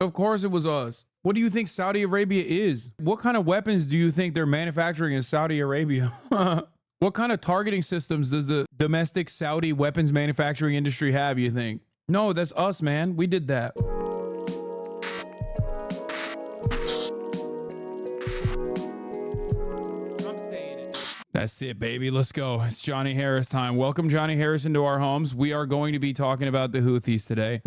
Of course it was us. What do you think Saudi Arabia is? What kind of weapons do you think they're manufacturing in Saudi Arabia? What kind of targeting systems does the domestic Saudi weapons manufacturing industry have, you think? No, that's us, man. We did that. That's it, baby. Let's go. It's Johnny Harris time. Welcome Johnny Harris into our homes. We are going to be talking about the Houthis today.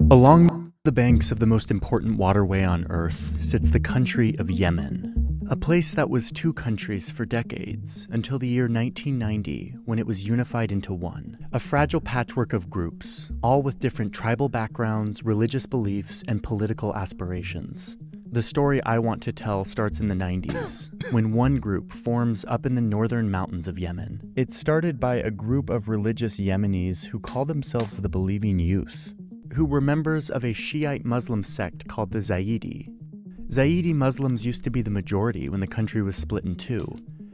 Along the banks of the most important waterway on Earth sits the country of Yemen, a place that was two countries for decades until the year 1990 when it was unified into one, a fragile patchwork of groups, all with different tribal backgrounds, religious beliefs, and political aspirations. The story I want to tell starts in the 90s, when one group forms up in the northern mountains of Yemen. It started by a group of religious Yemenis who call themselves the Believing Youth, who were members of a Shiite Muslim sect called the Zaidi. Zaidi Muslims used to be the majority when the country was split in two,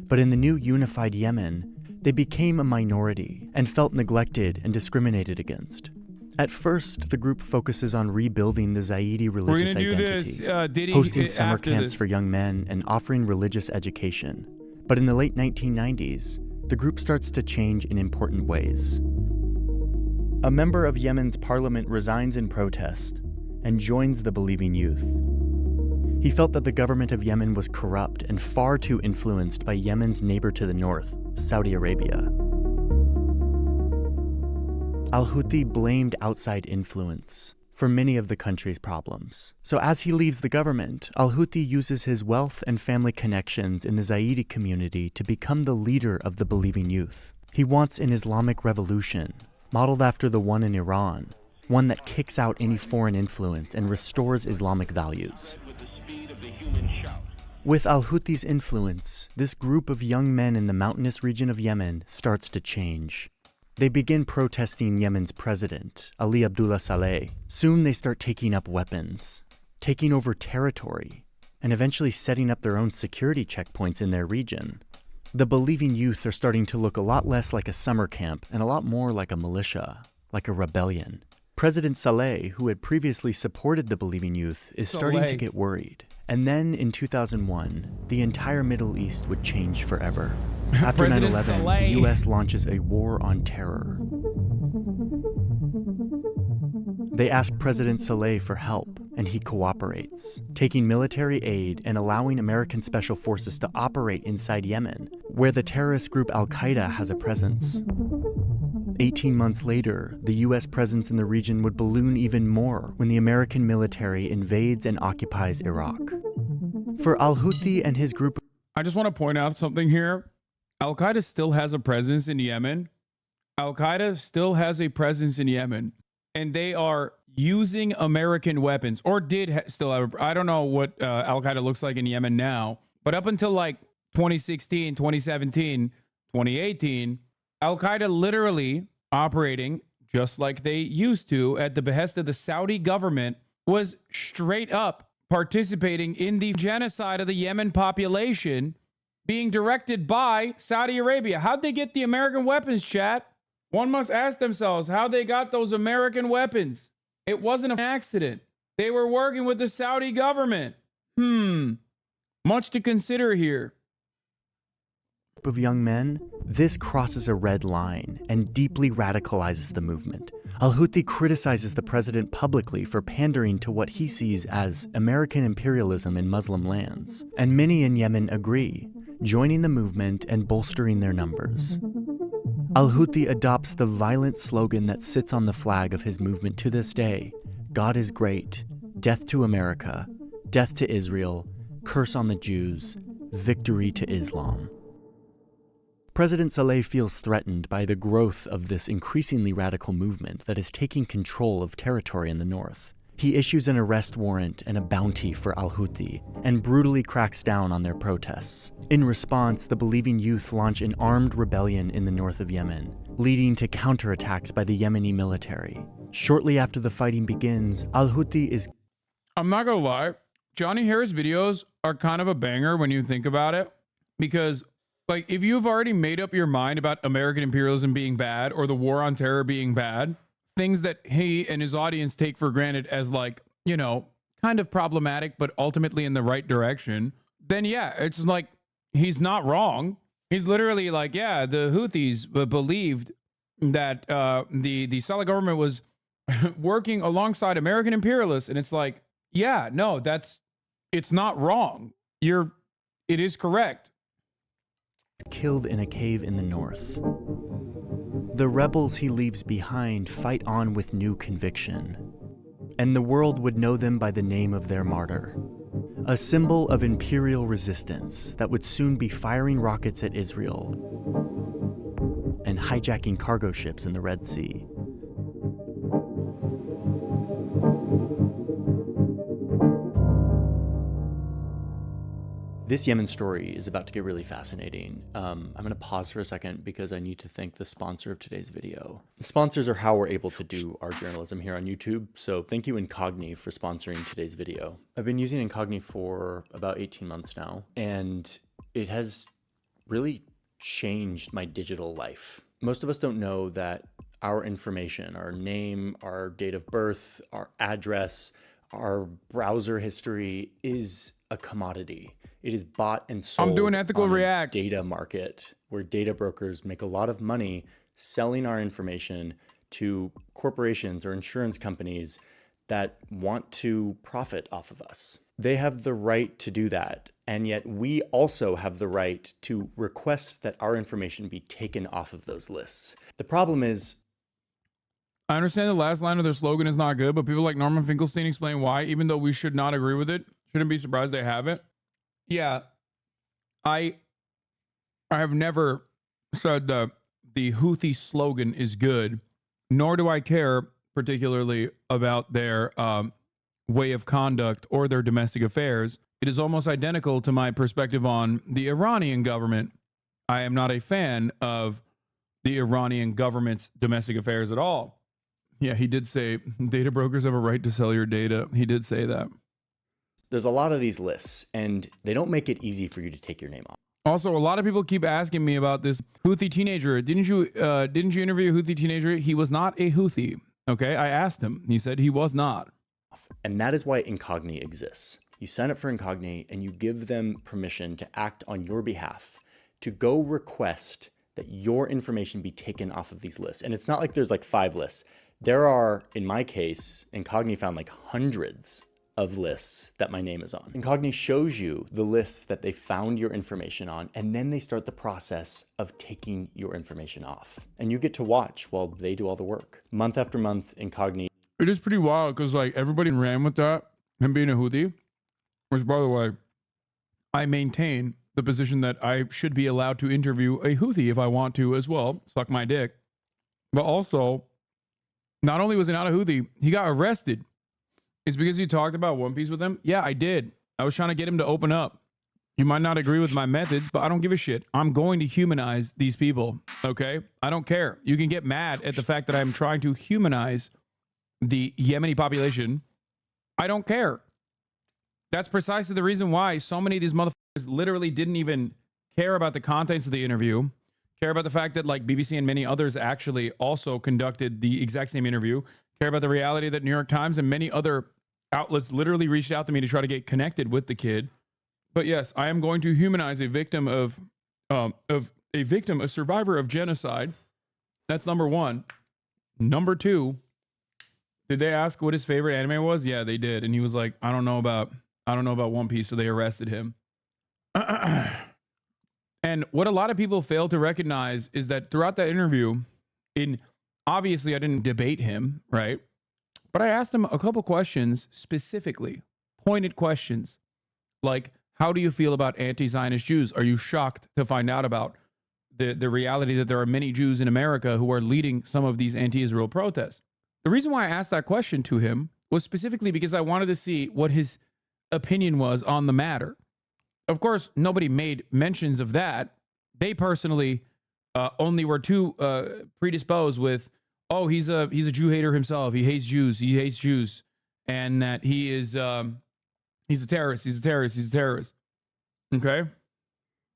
but in the new unified Yemen, they became a minority and felt neglected and discriminated against. At first, the group focuses on rebuilding the Zaidi religious identity, hosting summer camps for young men and offering religious education. But in the late 1990s, the group starts to change in important ways. A member of Yemen's parliament resigns in protest and joins the Believing Youth. He felt that the government of Yemen was corrupt and far too influenced by Yemen's neighbor to the north, Saudi Arabia. Al-Houthi blamed outside influence for many of the country's problems. So as he leaves the government, Al-Houthi uses his wealth and family connections in the Zaidi community to become the leader of the Believing Youth. He wants an Islamic revolution, modeled after the one in Iran, one that kicks out any foreign influence and restores Islamic values. With Al-Houthi's influence, this group of young men in the mountainous region of Yemen starts to change. They begin protesting Yemen's president, Ali Abdullah Saleh. Soon they start taking up weapons, taking over territory, and eventually setting up their own security checkpoints in their region. The Believing Youth are starting to look a lot less like a summer camp and a lot more like a militia, like a rebellion. President Saleh, who had previously supported the Believing Youth, is starting to get worried. And then in 2001, the entire Middle East would change forever. After 9/11, the US launches a war on terror. They ask President Saleh for help, and he cooperates, taking military aid and allowing American special forces to operate inside Yemen, where the terrorist group Al-Qaeda has a presence. 18 months later, the US presence in the region would balloon even more when the American military invades and occupies Iraq. For Al-Houthi and his group... I just want to point out something here. Al-Qaeda still has a presence in Yemen. Al-Qaeda still has a presence in Yemen. And they are using American weapons, or did still have... I don't know what Al-Qaeda looks like in Yemen now, but up until like 2016, 2017, 2018... Al-Qaeda literally operating just like they used to at the behest of the Saudi government was straight up participating in the genocide of the Yemen population being directed by Saudi Arabia. How'd they get the American weapons, chat? One must ask themselves how they got those American weapons. It wasn't an accident. They were working with the Saudi government. Much to consider here. Of young men, this crosses a red line and deeply radicalizes the movement. Al-Houthi criticizes the president publicly for pandering to what he sees as American imperialism in Muslim lands, and many in Yemen agree, joining the movement and bolstering their numbers. Al-Houthi adopts the violent slogan that sits on the flag of his movement to this day: God is great, death to America, death to Israel, curse on the Jews, victory to Islam. President Saleh feels threatened by the growth of this increasingly radical movement that is taking control of territory in the north. He issues an arrest warrant and a bounty for Al-Houthi and brutally cracks down on their protests. In response, the Believing Youth launch an armed rebellion in the north of Yemen, leading to counterattacks by the Yemeni military. Shortly after the fighting begins, Al-Houthi is... I'm not gonna lie, Johnny Harris videos are kind of a banger when you think about it, because like, if you've already made up your mind about American imperialism being bad or the war on terror being bad, things that he and his audience take for granted as like you know, kind of problematic, but ultimately in the right direction, then yeah, it's like he's not wrong. He's literally like, yeah, the Houthis believed that the Saudi government was working alongside American imperialists, and it's like, yeah, no, it's not wrong. It is correct. Killed in a cave in the north. The rebels he leaves behind fight on with new conviction, and the world would know them by the name of their martyr, a symbol of imperial resistance that would soon be firing rockets at Israel and hijacking cargo ships in the Red Sea. This Yemen story is about to get really fascinating. I'm going to pause for a second because I need to thank the sponsor of today's video. The sponsors are how we're able to do our journalism here on YouTube, so thank you Incogni for sponsoring today's video. I've been using Incogni for about 18 months now, and it has really changed my digital life. Most of us don't know that our information, our name, our date of birth, our address, our browser history is a commodity. It is bought and sold. I'm doing ethical on react. Data market where data brokers make a lot of money selling our information to corporations or insurance companies that want to profit off of us. They have the right to do that. And yet we also have the right to request that our information be taken off of those lists. The problem is, I understand the last line of their slogan is not good, but people like Norman Finkelstein explain why, even though we should not agree with it, shouldn't be surprised they have it. Yeah, I have never said that the Houthi slogan is good, nor do I care particularly about their way of conduct or their domestic affairs. It is almost identical to my perspective on the Iranian government. I am not a fan of the Iranian government's domestic affairs at all. Yeah, he did say data brokers have a right to sell your data. He did say that. there's a lot of these lists, and they don't make it easy for you to take your name off. Also, a lot of people keep asking me about this Houthi teenager. Didn't you interview a Houthi teenager? He was not a Houthi. Okay, I asked him. He said he was not. And that is why Incogni exists. You sign up for Incogni and you give them permission to act on your behalf, to go request that your information be taken off of these lists. And it's not like there's like 5 lists. There are, in my case, Incogni found like hundreds of lists that my name is on. Incogni shows you the lists that they found your information on, and then they start the process of taking your information off. And you get to watch while they do all the work. Month after month, Incogni. It is pretty wild because like everybody ran with that, him being a Houthi, which by the way, I maintain the position that I should be allowed to interview a Houthi if I want to as well, suck my dick. But also, not only was he not a Houthi, he got arrested. It's because you talked about One Piece with him? Yeah, I did. I was trying to get him to open up. You might not agree with my methods, but I don't give a shit. I'm going to humanize these people, okay? I don't care. You can get mad at the fact that I'm trying to humanize the Yemeni population. I don't care. That's precisely the reason why so many of these motherfuckers literally didn't even care about the contents of the interview, care about the fact that like BBC and many others actually also conducted the exact same interview, care about the reality that New York Times and many other outlets literally reached out to me to try to get connected with the kid. But yes, I am going to humanize a victim of a survivor of genocide. That's number one. Number two, did they ask what his favorite anime was? Yeah, they did. And he was like, I don't know about One Piece, so they arrested him. And what a lot of people fail to recognize is that throughout that interview, obviously I didn't debate him, right? But I asked him a couple questions specifically, pointed questions, like, how do you feel about anti-Zionist Jews? Are you shocked to find out about the reality that there are many Jews in America who are leading some of these anti-Israel protests? The reason why I asked that question to him was specifically because I wanted to see what his opinion was on the matter. Of course, nobody made mentions of that. They personally only were too predisposed with, oh, he's a Jew hater himself. He hates Jews, and that he's a terrorist. Okay.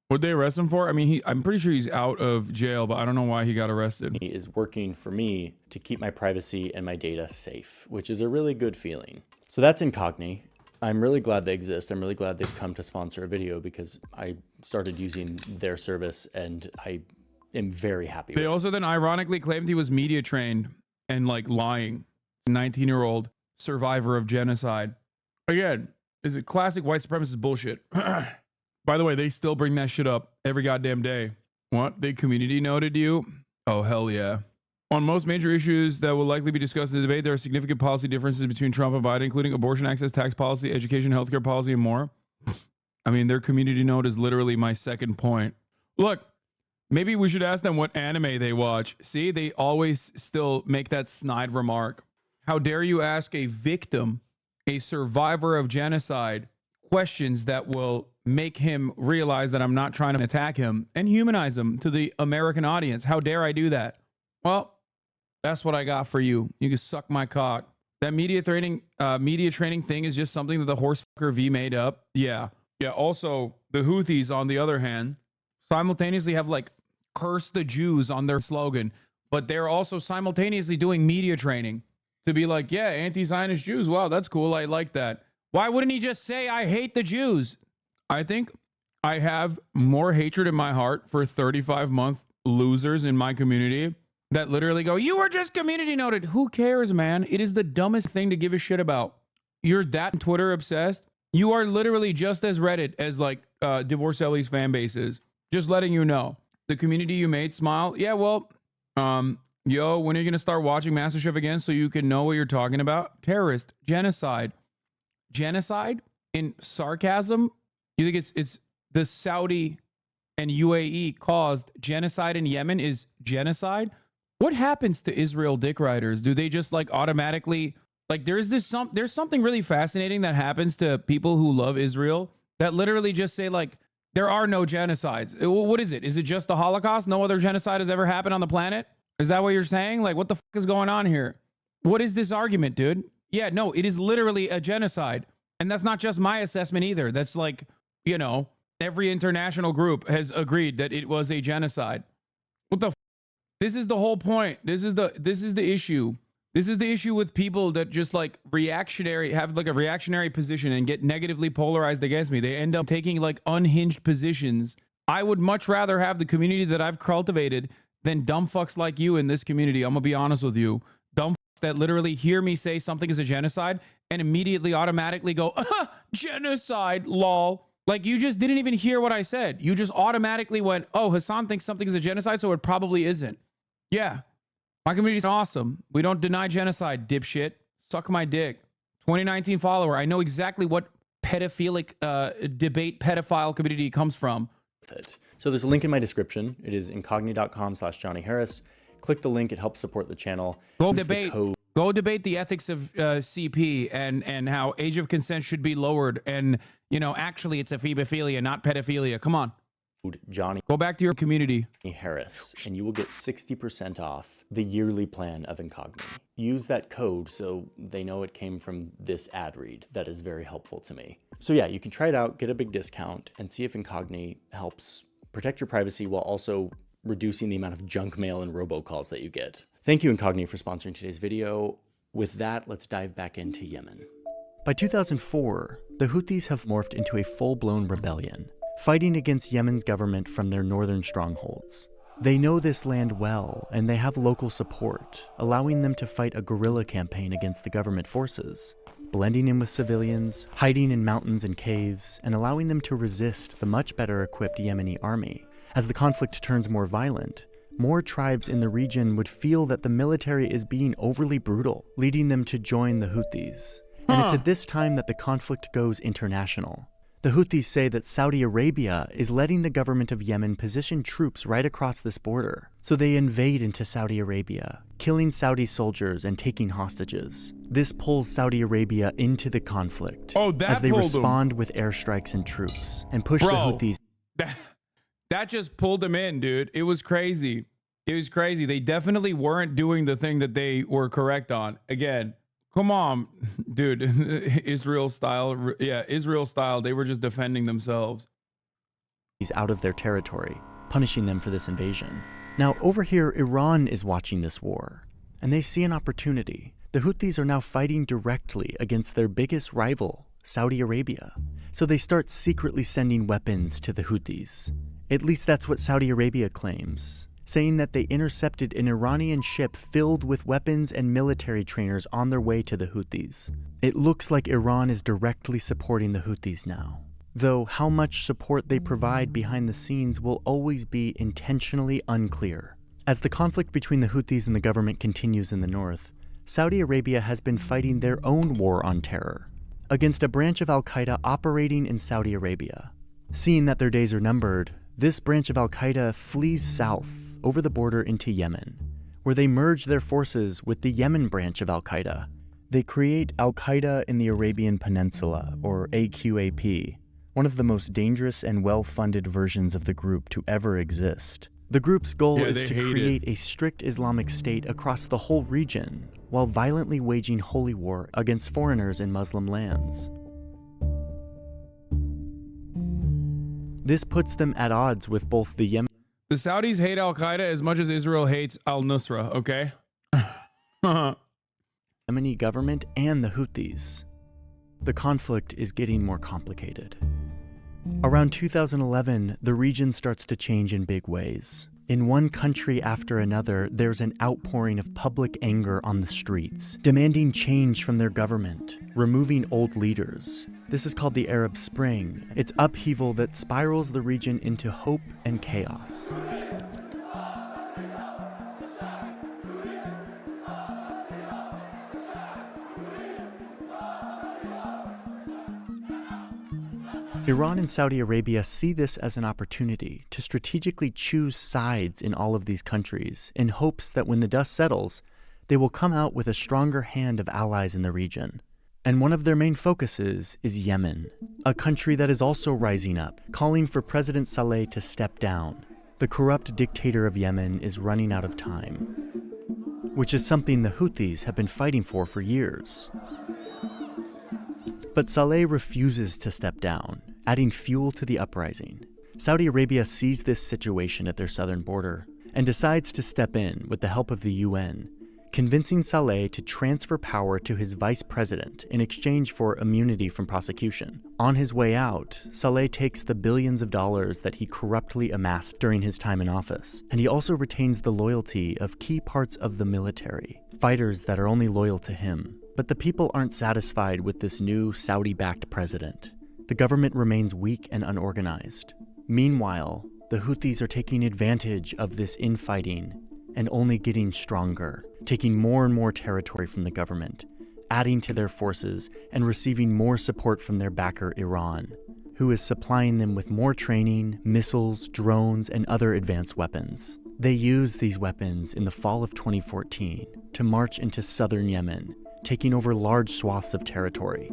What'd they arrest him for? I mean, I'm pretty sure he's out of jail, but I don't know why he got arrested. He is working for me to keep my privacy and my data safe, which is a really good feeling. So that's Incogni. I'm really glad they exist. I'm really glad they've come to sponsor a video because I started using their service and I am very happy with it. They also then ironically claimed he was media trained and like lying. 19-year-old survivor of genocide. Again, is it classic white supremacist bullshit? By the way, they still bring that shit up every goddamn day. What? They community noted you? Oh, hell yeah. On most major issues that will likely be discussed in the debate, there are significant policy differences between Trump and Biden, including abortion access, tax policy, education, healthcare policy, and more. I mean, their community note is literally my second point. Look, maybe we should ask them what anime they watch. See, they always still make that snide remark. How dare you ask a victim, a survivor of genocide, questions that will make him realize that I'm not trying to attack him and humanize him to the American audience. How dare I do that? Well, that's what I got for you. You can suck my cock. That media training thing is just something that the horsefucker V made up. Yeah. Yeah. Also, the Houthis, on the other hand, simultaneously have like curse the Jews on their slogan, but they're also simultaneously doing media training to be like, yeah, anti-Zionist Jews. Wow, that's cool. I like that. Why wouldn't he just say, I hate the Jews? I think I have more hatred in my heart for 35-month losers in my community that literally go, you were just community noted. Who cares, man? It is the dumbest thing to give a shit about. You're that Twitter obsessed. You are literally just as Reddit as like Divorce Ellie's fan base is. Just letting you know. The community you made smile. Yeah, well, yo, when are you going to start watching MasterChef again so you can know what you're talking about? Terrorist, genocide. Genocide in sarcasm? You think it's the Saudi and UAE caused genocide in Yemen is genocide? What happens to Israel dick riders? Do they just like automatically like there's something really fascinating that happens to people who love Israel that literally just say like there are no genocides. What is it? Is it just the Holocaust? No other genocide has ever happened on the planet? Is that what you're saying? Like what the fuck is going on here? What is this argument, dude? Yeah, no, it is literally a genocide. And that's not just my assessment either. That's like, you know, every international group has agreed that it was a genocide. What the This is the whole point. This is the issue. This is the issue with people that just like have like a reactionary position and get negatively polarized against me. They end up taking like unhinged positions. I would much rather have the community that I've cultivated than dumb fucks like you in this community. I'm gonna be honest with you. Dumb fucks that literally hear me say something is a genocide and immediately automatically go, genocide, lol. Like you just didn't even hear what I said. You just automatically went, oh, Hasan thinks something is a genocide, so it probably isn't. Yeah, my community's awesome. We don't deny genocide, dipshit. Suck my dick. 2019 follower. I know exactly what pedophilic debate pedophile community comes from. So there's a link in my description. It is incogni.com/Johnny Harris. Click the link. It helps support the channel. Go debate the ethics of CP and how age of consent should be lowered. And, you know, actually it's ephebophilia, not pedophilia. Come on. Johnny. Go back to your community. Harris, and you will get 60% off the yearly plan of Incogni. Use that code so they know it came from this ad read. That is very helpful to me. So yeah, you can try it out, get a big discount, and see if Incogni helps protect your privacy while also reducing the amount of junk mail and robocalls that you get. Thank you, Incogni, for sponsoring today's video. With that, let's dive back into Yemen. By 2004, the Houthis have morphed into a full-blown rebellion, fighting against Yemen's government from their northern strongholds. They know this land well, and they have local support, allowing them to fight a guerrilla campaign against the government forces, blending in with civilians, hiding in mountains and caves, and allowing them to resist the much better equipped Yemeni army. As the conflict turns more violent, more tribes in the region would feel that the military is being overly brutal, leading them to join the Houthis. And it's at this time that the conflict goes international. The Houthis say that Saudi Arabia is letting the government of Yemen position troops right across this border. So they invade into Saudi Arabia, killing Saudi soldiers and taking hostages. This pulls Saudi Arabia into the conflict as they respond with airstrikes and troops and push the Houthis. That just pulled them in, dude. It was crazy. It was crazy. They definitely weren't doing the thing that they were correct on. Again, come on, dude. Israel style. Yeah, Israel style. They were just defending themselves. He's out of their territory, punishing them for this invasion. Now, over here, Iran is watching this war, and they see an opportunity. The the Houthis are now fighting directly against their biggest rival, Saudi Arabia. So they start secretly sending weapons to the Houthis. At least that's what Saudi Arabia claims, saying that they intercepted an Iranian ship filled with weapons and military trainers on their way to the Houthis. It looks like Iran is directly supporting the Houthis now, though how much support they provide behind the scenes will always be intentionally unclear. As the conflict between the Houthis and the government continues in the north, Saudi Arabia has been fighting their own war on terror against a branch of al-Qaeda operating in Saudi Arabia. Seeing that their days are numbered, this branch of al-Qaeda flees south over the border into Yemen, where they merge their forces with the Yemen branch of al-Qaeda. They create Al-Qaeda in the Arabian Peninsula, or AQAP, one of the most dangerous and well-funded versions of the group to ever exist. The group's goal is to create a strict Islamic state across the whole region, while violently waging holy war against foreigners in Muslim lands. This puts them at odds with both the Yemen. The Saudis hate Al-Qaeda as much as Israel hates al-Nusra, okay? Yemeni government and the Houthis. The conflict is getting more complicated. Around 2011, the region starts to change in big ways. In one country after another, there's an outpouring of public anger on the streets, demanding change from their government, removing old leaders. This is called the Arab Spring. It's upheaval that spirals the region into hope and chaos. Iran and Saudi Arabia see this as an opportunity to strategically choose sides in all of these countries in hopes that when the dust settles, they will come out with a stronger hand of allies in the region. And one of their main focuses is Yemen, a country that is also rising up, calling for President Saleh to step down. The corrupt dictator of Yemen is running out of time, which is something the Houthis have been fighting for years. But Saleh refuses to step down, adding fuel to the uprising. Saudi Arabia sees this situation at their southern border and decides to step in with the help of the UN, convincing Saleh to transfer power to his vice president in exchange for immunity from prosecution. On his way out, Saleh takes the billions of dollars that he corruptly amassed during his time in office, and he also retains the loyalty of key parts of the military, fighters that are only loyal to him. But the people aren't satisfied with this new Saudi-backed president. The government remains weak and unorganized. Meanwhile, the Houthis are taking advantage of this infighting and only getting stronger, taking more and more territory from the government, adding to their forces and receiving more support from their backer Iran, who is supplying them with more training, missiles, drones, and other advanced weapons. They used these weapons in the fall of 2014 to march into southern Yemen, taking over large swaths of territory.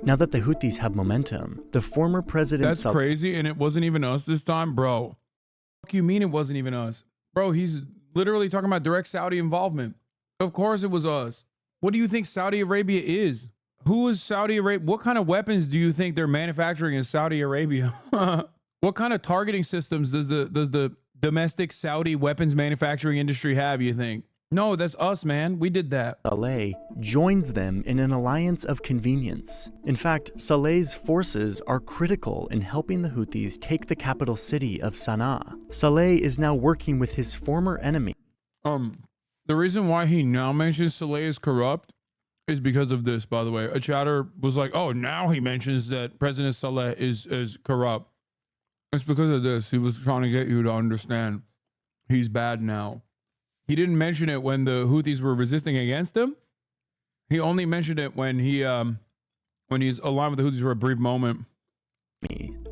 Now that the Houthis have momentum, the former president... That's crazy, and it wasn't even us this time? Bro, what you mean it wasn't even us? Bro, he's literally talking about direct Saudi involvement. Of course it was us. What do you think Saudi Arabia is? Who is Saudi Arabia? What kind of weapons do you think they're manufacturing in Saudi Arabia? What kind of targeting systems does the domestic Saudi weapons manufacturing industry have, you think? No, that's us, man. We did that. Saleh joins them in an alliance of convenience. In fact, Saleh's forces are critical in helping the Houthis take the capital city of Sana'a. Saleh is now working with his former enemy. The reason why he now mentions Saleh is corrupt is because of this, by the way. A chatter was like, oh, now he mentions that President Saleh is corrupt. It's because of this. He was trying to get you to understand he's bad now. He didn't mention it when the Houthis were resisting against him. He only mentioned it when he's aligned with the Houthis for a brief moment.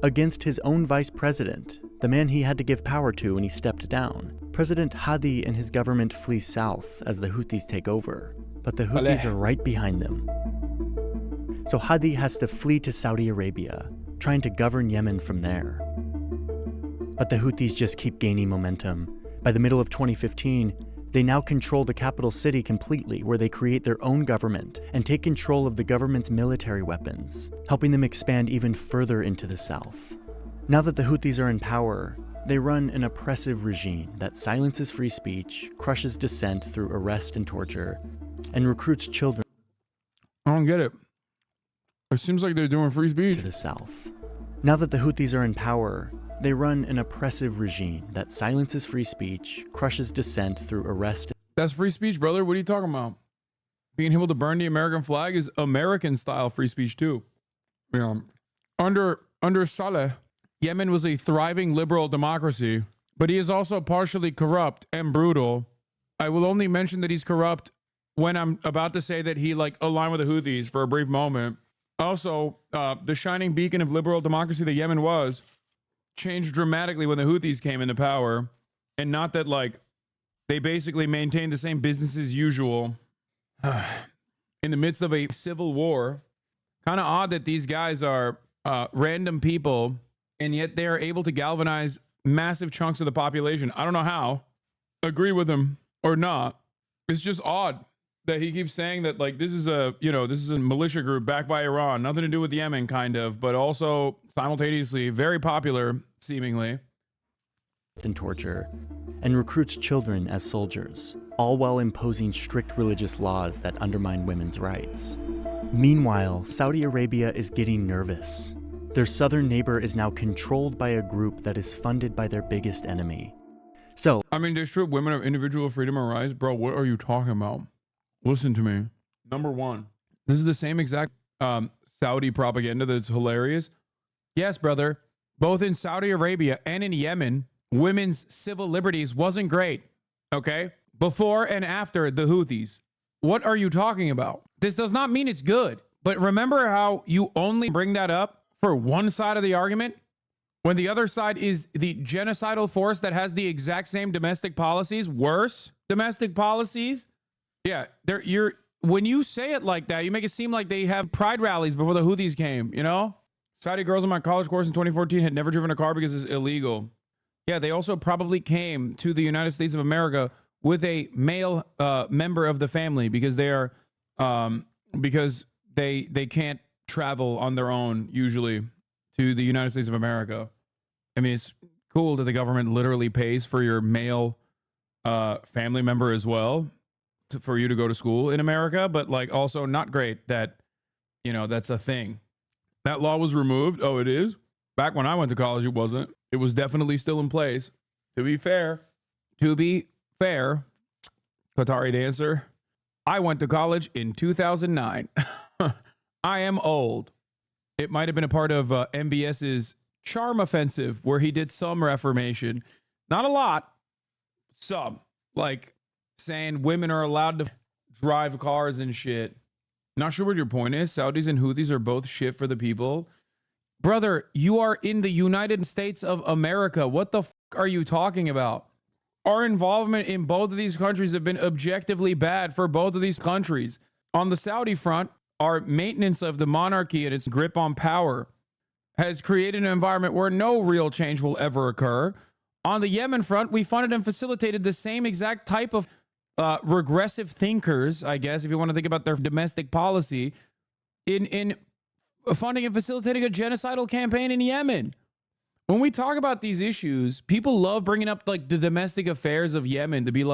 Against his own vice president, the man he had to give power to when he stepped down. President Hadi and his government flee south as the Houthis take over, but the Houthis are right behind them. So Hadi has to flee to Saudi Arabia, trying to govern Yemen from there. But the Houthis just keep gaining momentum. By the middle of 2015, they now control the capital city completely, where they create their own government and take control of the government's military weapons, helping them expand even further into the south. Now that the Houthis are in power, They run an oppressive regime that silences free speech, crushes dissent through arrest and torture, and recruits children I don't get it. It seems like they're doing free speech. to the south. Now that the Houthis are in power, they run an oppressive regime that silences free speech, crushes dissent through arrest. That's free speech, brother. What are you talking about? Being able to burn the American flag is American style free speech too. Yeah. Under Saleh, Yemen was a thriving liberal democracy, but he is also partially corrupt and brutal. I will only mention that he's corrupt when I'm about to say that he aligned with the Houthis for a brief moment. Also, the shining beacon of liberal democracy that Yemen was changed dramatically when the Houthis came into power, and not that they basically maintained the same business as usual in the midst of a civil war. Kind of odd that these guys are random people, and yet they are able to galvanize massive chunks of the population. I don't know how. Agree with him or not. It's just odd that he keeps saying that this is a militia group backed by Iran, nothing to do with Yemen, kind of, but also simultaneously very popular, seemingly. And torture, and recruits children as soldiers, all while imposing strict religious laws that undermine women's rights. Meanwhile, Saudi Arabia is getting nervous. Their southern neighbor is now controlled by a group that is funded by their biggest enemy. So, I mean, they strip women of individual freedom and rights. Bro, what are you talking about? Listen to me. Number one, this is the same exact Saudi propaganda that's hilarious. Yes, brother. Both in Saudi Arabia and in Yemen, women's civil liberties wasn't great. Okay? Before and after the Houthis. What are you talking about? This does not mean it's good. But remember how you only bring that up for one side of the argument when the other side is the genocidal force that has the exact same domestic policies, worse domestic policies? Yeah, when you say it like that, you make it seem like they have pride rallies before the Houthis came, you know? Saudi girls on my college course in 2014 had never driven a car because it's illegal. Yeah, they also probably came to the United States of America with a male member of the family because they are because they can't travel on their own usually to the United States of America. I mean, it's cool that the government literally pays for your male family member as well for you to go to school in America, but also not great that, that's a thing. That law was removed. Oh, it is? Back when I went to college, it wasn't. It was definitely still in place. To be fair, Qatari dancer, I went to college in 2009. I am old. It might have been a part of MBS's charm offensive where he did some reformation. Not a lot. Some. Saying women are allowed to drive cars and shit. Not sure what your point is. Saudis and Houthis are both shit for the people. Brother, you are in the United States of America. What the fuck are you talking about? Our involvement in both of these countries have been objectively bad for both of these countries. On the Saudi front, our maintenance of the monarchy and its grip on power has created an environment where no real change will ever occur. On the Yemen front, we funded and facilitated the same exact type of regressive thinkers, I guess, if you want to think about their domestic policy, in funding and facilitating a genocidal campaign in Yemen. When we talk about these issues, people love bringing up the domestic affairs of Yemen to be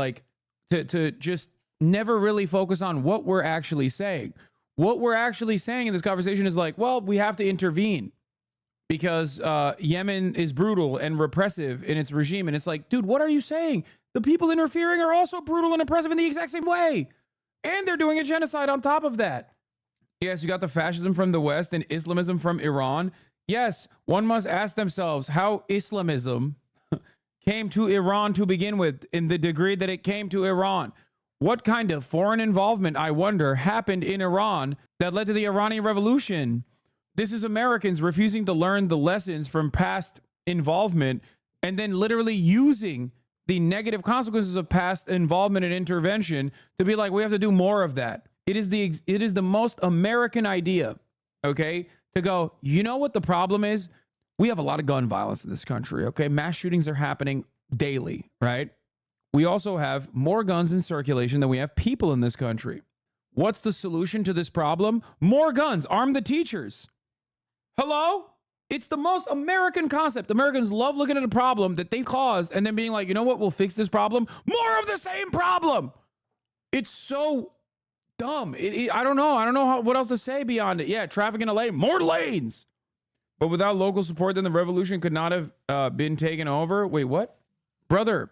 to just never really focus on what we're actually saying. What we're actually saying in this conversation is well, we have to intervene because Yemen is brutal and repressive in its regime. And it's dude, what are you saying? The people interfering are also brutal and oppressive in the exact same way. And they're doing a genocide on top of that. Yes, you got the fascism from the West and Islamism from Iran. Yes, one must ask themselves how Islamism came to Iran to begin with in the degree that it came to Iran. What kind of foreign involvement, I wonder, happened in Iran that led to the Iranian Revolution? This is Americans refusing to learn the lessons from past involvement and then literally using the negative consequences of past involvement and intervention to be we have to do more of that. It is the most American idea, okay, to go, you know what the problem is? We have a lot of gun violence in this country, okay? Mass shootings are happening daily, right? We also have more guns in circulation than we have people in this country. What's the solution to this problem? More guns. Arm the teachers. Hello? It's the most American concept. Americans love looking at a problem that they caused and then being like, you know what, we'll fix this problem. More of the same problem. It's so dumb. I don't know. I don't know what else to say beyond it. Yeah, traffic in LA, more lanes. But without local support, then the revolution could not have been taken over. Wait, what? Brother,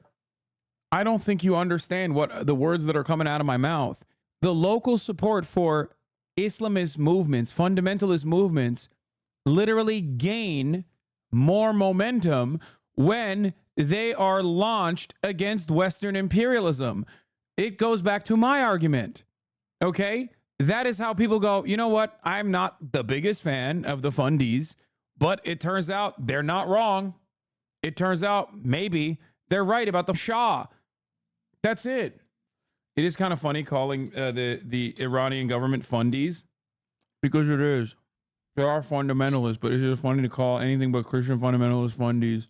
I don't think you understand what the words that are coming out of my mouth. The local support for Islamist movements, fundamentalist movements, literally gain more momentum when they are launched against Western imperialism. It goes back to my argument. Okay? That is how people go, you know what? I'm not the biggest fan of the fundies, but it turns out they're not wrong. It turns out maybe they're right about the Shah. That's it. It is kind of funny calling the Iranian government fundies, because it is. There are fundamentalists, but it's just funny to call anything but Christian fundamentalists fundies.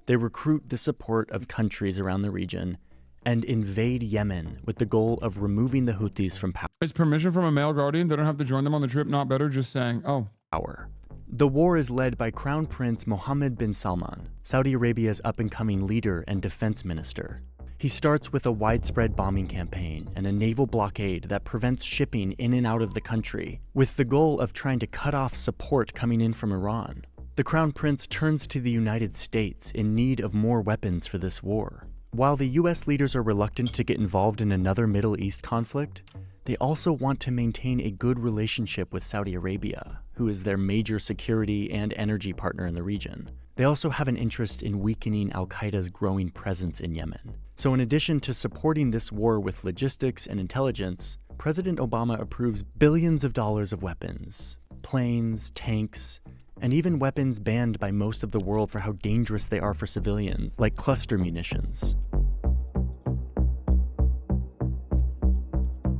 They recruit the support of countries around the region and invade Yemen with the goal of removing the Houthis from Is permission from a male guardian? They don't have to join them on the trip. Not better, just saying, oh. power. The war is led by Crown Prince Mohammed bin Salman, Saudi Arabia's up-and-coming leader and defense minister. He starts with a widespread bombing campaign and a naval blockade that prevents shipping in and out of the country, with the goal of trying to cut off support coming in from Iran. The Crown Prince turns to the United States in need of more weapons for this war. While the US leaders are reluctant to get involved in another Middle East conflict, they also want to maintain a good relationship with Saudi Arabia, who is their major security and energy partner in the region. They also have an interest in weakening al-Qaeda's growing presence in Yemen. So in addition to supporting this war with logistics and intelligence, President Obama approves billions of dollars of weapons, planes, tanks, and even weapons banned by most of the world for how dangerous they are for civilians, like cluster munitions.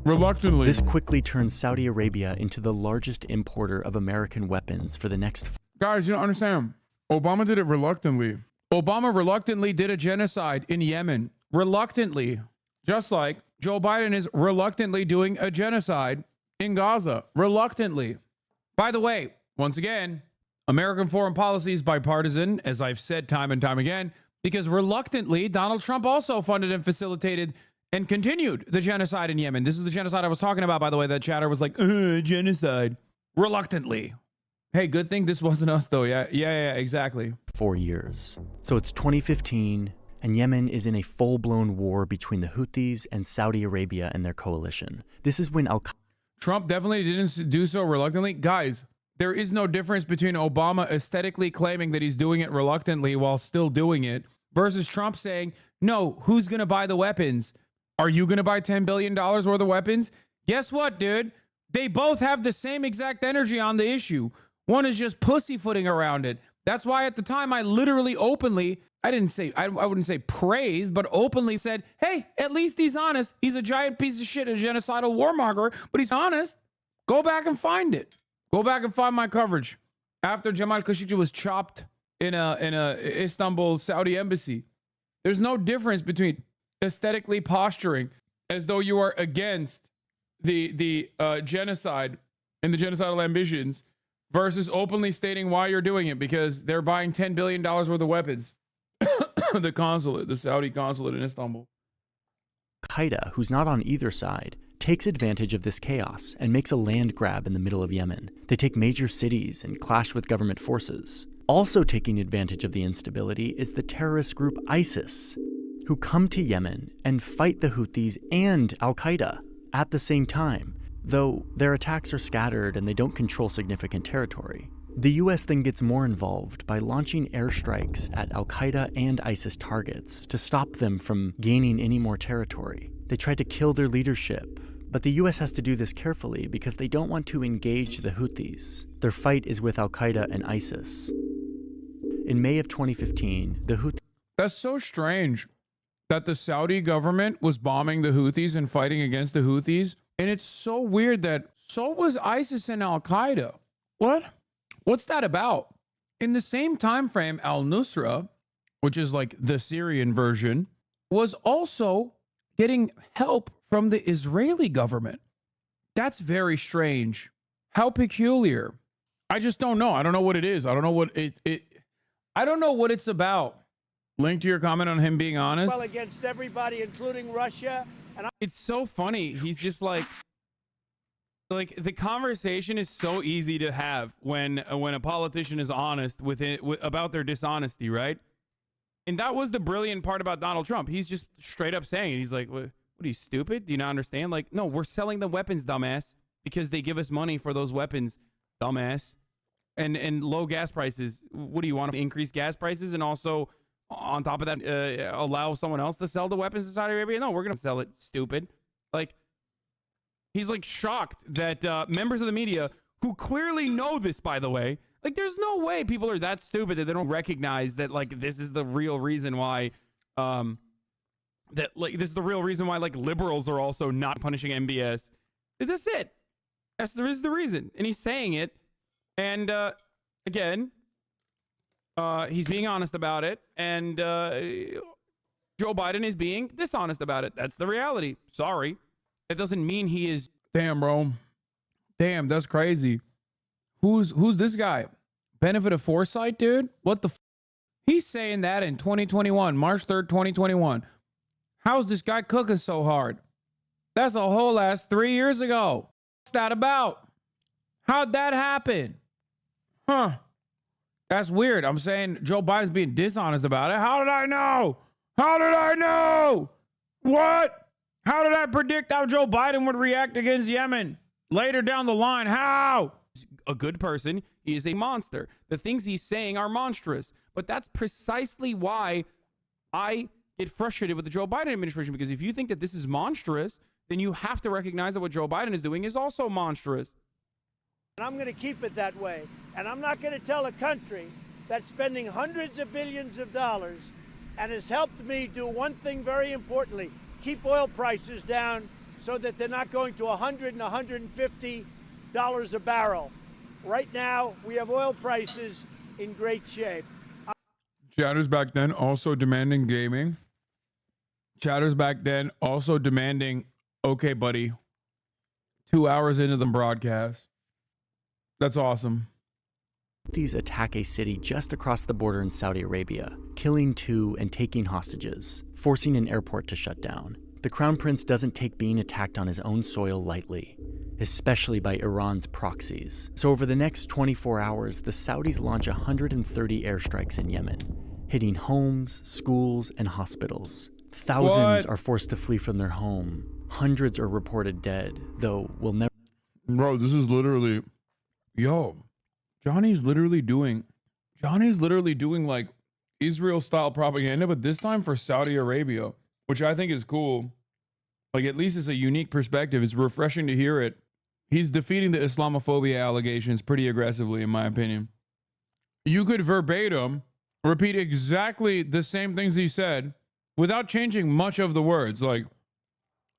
Reluctantly. This quickly turns Saudi Arabia into the largest importer of American weapons for the next... Guys, you don't understand. Obama did it reluctantly. Obama reluctantly did a genocide in Yemen. Reluctantly. Just like Joe Biden is reluctantly doing a genocide in Gaza. Reluctantly. By the way, once again, American foreign policy is bipartisan, as I've said time and time again, because reluctantly, Donald Trump also funded and facilitated and continued the genocide in Yemen. This is the genocide I was talking about, by the way. That chatter was like, genocide. Reluctantly. Hey, good thing this wasn't us, though. Yeah, exactly. 4 years. So it's 2015, and Yemen is in a full-blown war between the Houthis and Saudi Arabia and their coalition. This is when Trump definitely didn't do so reluctantly. Guys, there is no difference between Obama aesthetically claiming that he's doing it reluctantly while still doing it versus Trump saying, no, who's going to buy the weapons? Are you going to buy $10 billion worth of weapons? Guess what, dude? They both have the same exact energy on the issue. One is just pussyfooting around it. That's why at the time I literally openly, I wouldn't say praise, but openly said, hey, at least he's honest. He's a giant piece of shit, a genocidal warmonger, but he's honest. Go back and find it. Go back and find my coverage after Jamal Khashoggi was chopped in a Istanbul Saudi embassy. There's no difference between aesthetically posturing as though you are against the genocide and the genocidal ambitions versus openly stating why you're doing it, because they're buying $10 billion worth of weapons. The Saudi consulate in Istanbul. Qaeda, who's not on either side, takes advantage of this chaos and makes a land grab in the middle of Yemen. They take major cities and clash with government forces. Also taking advantage of the instability is the terrorist group ISIS, who come to Yemen and fight the Houthis and al-Qaeda at the same time, though their attacks are scattered and they don't control significant territory. The US then gets more involved by launching airstrikes at al-Qaeda and ISIS targets to stop them from gaining any more territory. They try to kill their leadership, but the US has to do this carefully because they don't want to engage the Houthis. Their fight is with al-Qaeda and ISIS. In May of 2015, the Houthis... That's so strange that the Saudi government was bombing the Houthis and fighting against the Houthis. And it's so weird that so was ISIS and al-Qaeda. What? What's that about? In the same time frame, al-Nusra, which is like the Syrian version, was also getting help from the Israeli government. That's very strange. How peculiar. I just don't know. I don't know what it is. I don't know what I don't know what it's about. Link to your comment on him being honest. Well, against everybody, including Russia. And it's so funny. He's just like the conversation is so easy to have when a politician is honest about their dishonesty, right? And that was the brilliant part about Donald Trump. He's just straight up saying it. He's like, what are you, stupid? Do you not understand? Like, no, we're selling the weapons, dumbass, because they give us money for those weapons, dumbass. And low gas prices. What do you want to increase gas prices and also on top of that allow someone else to sell the weapons to Saudi Arabia? No, we're going to sell it, stupid. Like, he's like shocked that members of the media who clearly know this, by the way, like there's no way people are that stupid that they don't recognize that like this is the real reason why this is the real reason why like liberals are also not punishing MBS. That's it. That's the reason. And he's saying it. And again, he's being honest about it. And Joe Biden is being dishonest about it. That's the reality. Sorry. It doesn't mean he is. Damn, bro. Damn, that's crazy. Who's this guy? Benefit of foresight, dude? What the He's saying that in 2021, March 3rd, 2021. How's this guy cooking so hard? That's a whole ass 3 years ago. What's that about? How'd that happen? Huh. That's weird. I'm saying Joe Biden's being dishonest about it. How did I know? How did I know? What? How did I predict how Joe Biden would react against Yemen later down the line? How? A good person. He is a monster. The things he's saying are monstrous. But that's precisely why I get frustrated with the Joe Biden administration, because if you think that this is monstrous, then you have to recognize that what Joe Biden is doing is also monstrous. And I'm going to keep it that way. And I'm not going to tell a country that's spending hundreds of billions of dollars and has helped me do one thing very importantly, keep oil prices down so that they're not going to $100 and $150 a barrel. Right now, we have oil prices in great shape. Chatters back then also demanding gaming. Chatters back then also demanding, okay, buddy, 2 hours into the broadcast. That's awesome. These attack a city just across the border in Saudi Arabia, killing 2 and taking hostages, forcing an airport to shut down. The Crown Prince doesn't take being attacked on his own soil lightly, especially by Iran's proxies. So over the next 24 hours, the Saudis launch 130 airstrikes in Yemen, hitting homes, schools, and hospitals. Thousands are forced to flee from their home. Hundreds are reported dead, though we'll never... Bro, this is literally... Yo, Johnny's literally doing like Israel-style propaganda, but this time for Saudi Arabia, which I think is cool. Like, at least it's a unique perspective. It's refreshing to hear it. He's defeating the Islamophobia allegations pretty aggressively, in my opinion. You could verbatim repeat exactly the same things he said without changing much of the words. Like,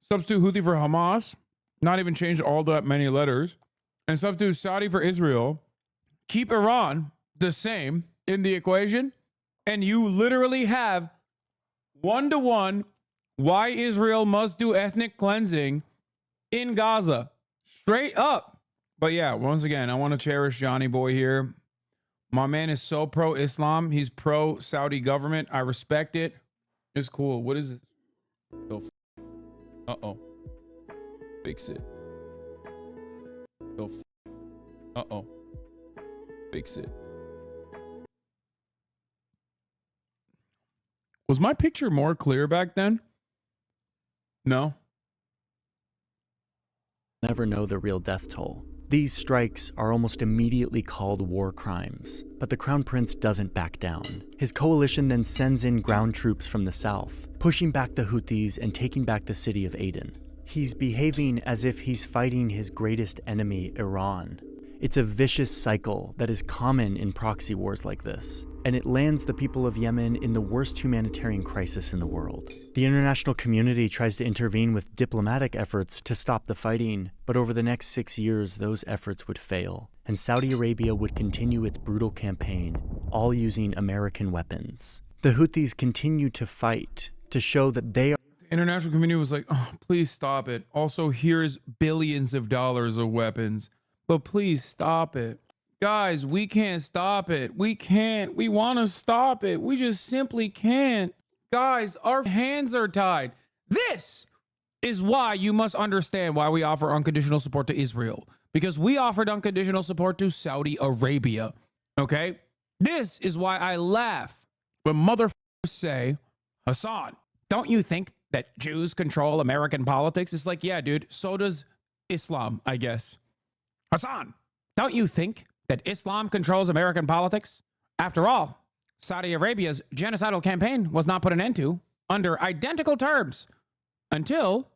substitute Houthi for Hamas, not even change all that many letters, and substitute Saudi for Israel. Keep Iran the same in the equation, and you literally have one-to-one why Israel must do ethnic cleansing in Gaza. Straight up. But yeah, once again, I want to cherish Johnny Boy here. My man is so pro-Islam. He's pro-Saudi government. I respect it. It's cool. What is it? Uh-oh. Fix it. Uh-oh. Fix it. Was my picture more clear back then? No. Never know the real death toll. These strikes are almost immediately called war crimes, but the Crown Prince doesn't back down. His coalition then sends in ground troops from the south, pushing back the Houthis and taking back the city of Aden. He's behaving as if he's fighting his greatest enemy, Iran. It's a vicious cycle that is common in proxy wars like this, and it lands the people of Yemen in the worst humanitarian crisis in the world. The international community tries to intervene with diplomatic efforts to stop the fighting, but over the next 6 years, those efforts would fail, and Saudi Arabia would continue its brutal campaign, all using American weapons. The Houthis continue to fight to show that they are... The international community was like, oh, please stop it. Also, here's billions of dollars of weapons. But please stop it. Guys, we can't stop it. We can't. We want to stop it. We just simply can't. Guys, our hands are tied. This is why you must understand why we offer unconditional support to Israel. Because we offered unconditional support to Saudi Arabia. Okay? This is why I laugh when motherfuckers say, Hasan, don't you think that Jews control American politics? It's like, yeah, dude, so does Islam, I guess. Hasan, don't you think that Islam controls American politics? After all, Saudi Arabia's genocidal campaign was not put an end to under identical terms until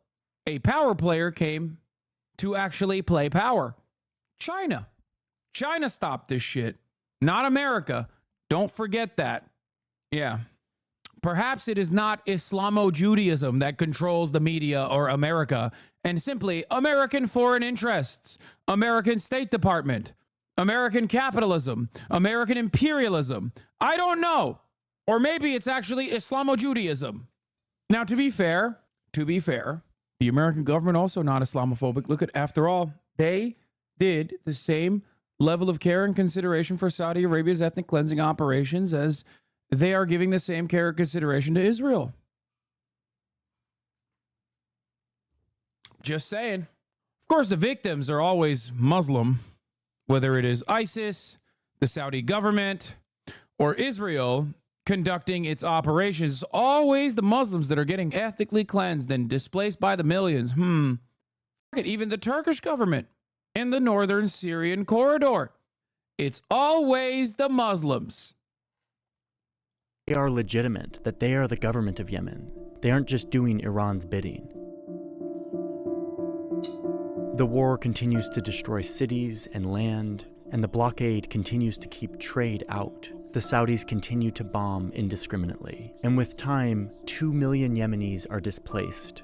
a power player came to actually play power. China. China stopped this shit, not America. Don't forget that. Yeah. Perhaps it is not Islamo-Judaism that controls the media or America, and simply American foreign interests, American State Department, American capitalism, American imperialism. I don't know. Or maybe it's actually Islamo-Judaism. Now, to be fair, the American government also not Islamophobic. Look at, after all, they did the same level of care and consideration for Saudi Arabia's ethnic cleansing operations as they are giving the same care and consideration to Israel. Just saying. Of course, the victims are always Muslim, whether it is ISIS, the Saudi government, or Israel conducting its operations. It's always the Muslims that are getting ethnically cleansed and displaced by the millions. Even the Turkish government in the northern Syrian corridor. It's always the Muslims. They are legitimate, that they are the government of Yemen. They aren't just doing Iran's bidding. The war continues to destroy cities and land, and the blockade continues to keep trade out. The Saudis continue to bomb indiscriminately, and with time, 2 million Yemenis are displaced.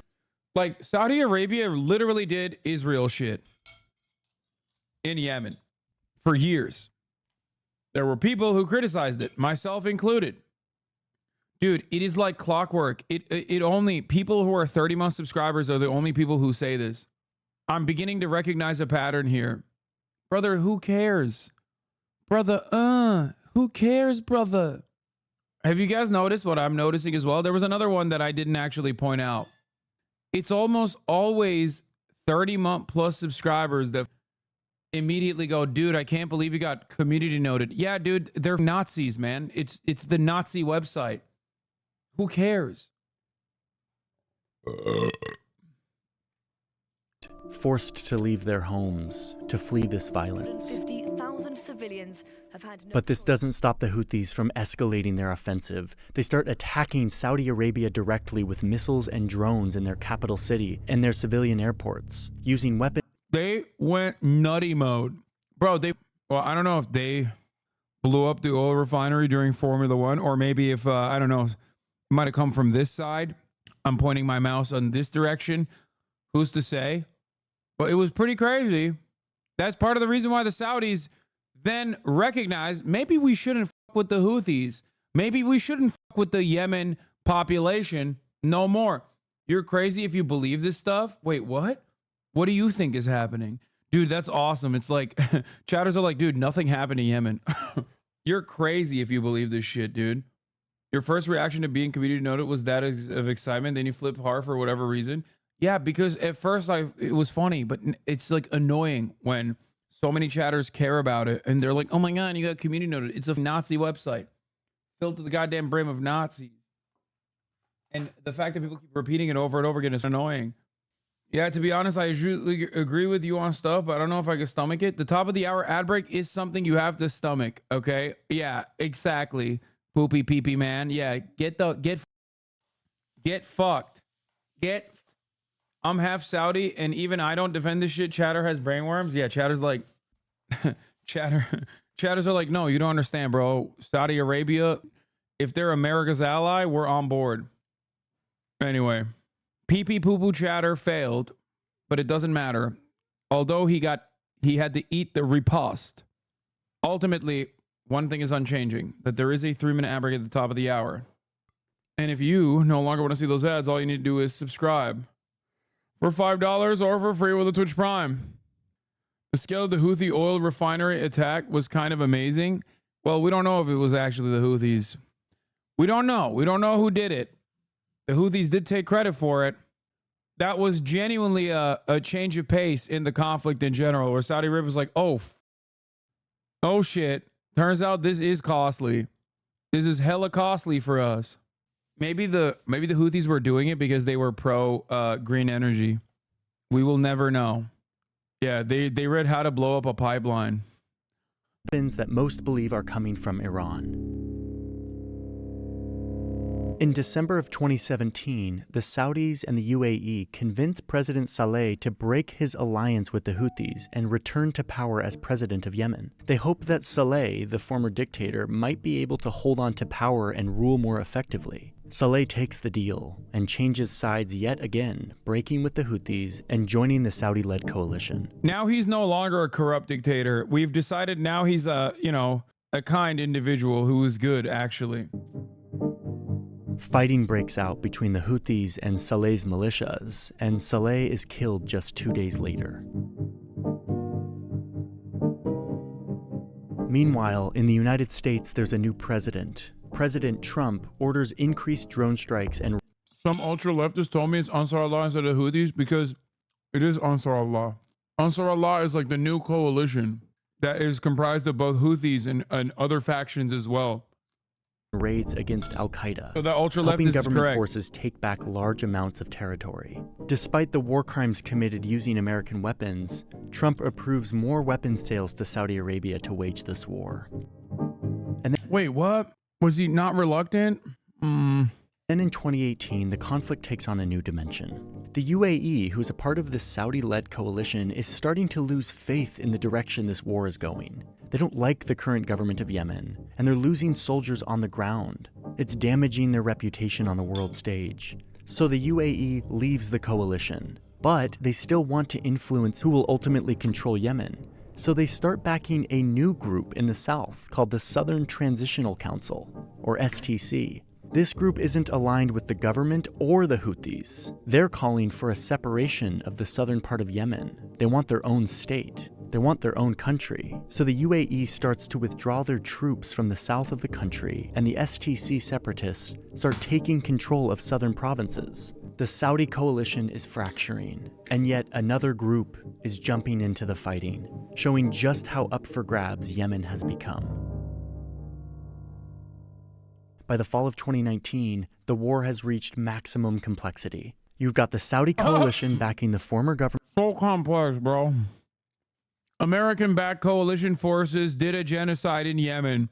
Like, Saudi Arabia literally did Israel shit in Yemen for years. There were people who criticized it, myself included. Dude, it is like clockwork. It only, people who are 30-month subscribers are the only people who say this. I'm beginning to recognize a pattern here. Brother, who cares? Brother, who cares, brother? Have you guys noticed what I'm noticing as well? There was another one that I didn't actually point out. It's almost always 30-month plus subscribers that immediately go, dude, I can't believe you got community noted. Yeah, dude, they're Nazis, man. It's the Nazi website. Who cares? Forced to leave their homes to flee this violence. 150,000 civilians have had no But this doesn't stop the Houthis from escalating their offensive. They start attacking Saudi Arabia directly with missiles and drones in their capital city and their civilian airports, using weapons. They went nutty mode. Bro, I don't know if they blew up the oil refinery during Formula One, or maybe if, I don't know, it might have come from this side. I'm pointing my mouse on this direction. Who's to say? But it was pretty crazy. That's part of the reason why the Saudis then recognized maybe we shouldn't fuck with the Houthis. Maybe we shouldn't fuck with the Yemen population no more. You're crazy if you believe this stuff. Wait, what? What do you think is happening? Dude, that's awesome. It's like, chatters are like, dude, nothing happened in Yemen. You're crazy if you believe this shit, dude. Your first reaction to being community noted was that of excitement. Then you flip hard for whatever reason. Yeah, because at first it was funny, but it's like annoying when so many chatters care about it. And they're like, oh my God, you got community noted. It's a Nazi website filled to the goddamn brim of Nazis. And the fact that people keep repeating it over and over again is annoying. Yeah, to be honest, I usually agree with you on stuff, but I don't know if I can stomach it. The top of the hour ad break is something you have to stomach, okay? Yeah, exactly. Poopy pee-pee man. Yeah, get fucked. I'm half Saudi, and even I don't defend this shit. Chatter has brainworms. Yeah, Chatter's like, Chatters are like, no, you don't understand, bro. Saudi Arabia, if they're America's ally, we're on board. Anyway, pee-pee poo-poo Chatter failed, but it doesn't matter. Although he had to eat the riposte. Ultimately, one thing is unchanging, that there is a 3-minute ad break at the top of the hour. And if you no longer want to see those ads, all you need to do is subscribe for $5 or for free with a Twitch Prime. The scale of the Houthi oil refinery attack was kind of amazing. Well, we don't know if it was actually the Houthis. We don't know. We don't know who did it. The Houthis did take credit for it. That was genuinely a change of pace in the conflict in general, where Saudi Arabia was like, oh shit. Turns out this is costly. This is hella costly for us. Maybe the Houthis were doing it because they were pro green energy. We will never know. Yeah, they read how to blow up a pipeline. Weapons that most believe are coming from Iran. In December of 2017, the Saudis and the UAE convinced President Saleh to break his alliance with the Houthis and return to power as president of Yemen. They hoped that Saleh, the former dictator, might be able to hold on to power and rule more effectively. Saleh takes the deal and changes sides yet again, breaking with the Houthis and joining the Saudi-led coalition. Now he's no longer a corrupt dictator. We've decided now he's a kind individual who is good, actually. Fighting breaks out between the Houthis and Saleh's militias, and Saleh is killed just 2 days later. Meanwhile, in the United States, there's a new president. President Trump orders increased drone strikes and... Some ultra-leftists told me it's Ansar Allah instead of Houthis because it is Ansar Allah. Ansar Allah is like the new coalition that is comprised of both Houthis and other factions as well. Raids against Al-Qaeda, So that ultra-leftist helping is government correct. forces take back large amounts of territory. Despite the war crimes committed using American weapons, Trump approves more weapons sales to Saudi Arabia to wage this war. And Wait, what? Was he not reluctant? then in 2018, the conflict takes on a new dimension. The UAE, who's a part of this Saudi-led coalition, is starting to lose faith in the direction this war is going. They don't like the current government of Yemen, and they're losing soldiers on the ground. It's damaging their reputation on the world stage. So the UAE leaves the coalition, but they still want to influence who will ultimately control Yemen. So they start backing a new group in the south called the Southern Transitional Council, or STC. This group isn't aligned with the government or the Houthis. They're calling for a separation of the southern part of Yemen. They want their own state. They want their own country. So the UAE starts to withdraw their troops from the south of the country, and the STC separatists start taking control of southern provinces. The Saudi coalition is fracturing, and yet another group is jumping into the fighting, showing just how up for grabs Yemen has become. By the fall of 2019, the war has reached maximum complexity. You've got the Saudi coalition backing the former government. So complex, bro. American-backed coalition forces did a genocide in Yemen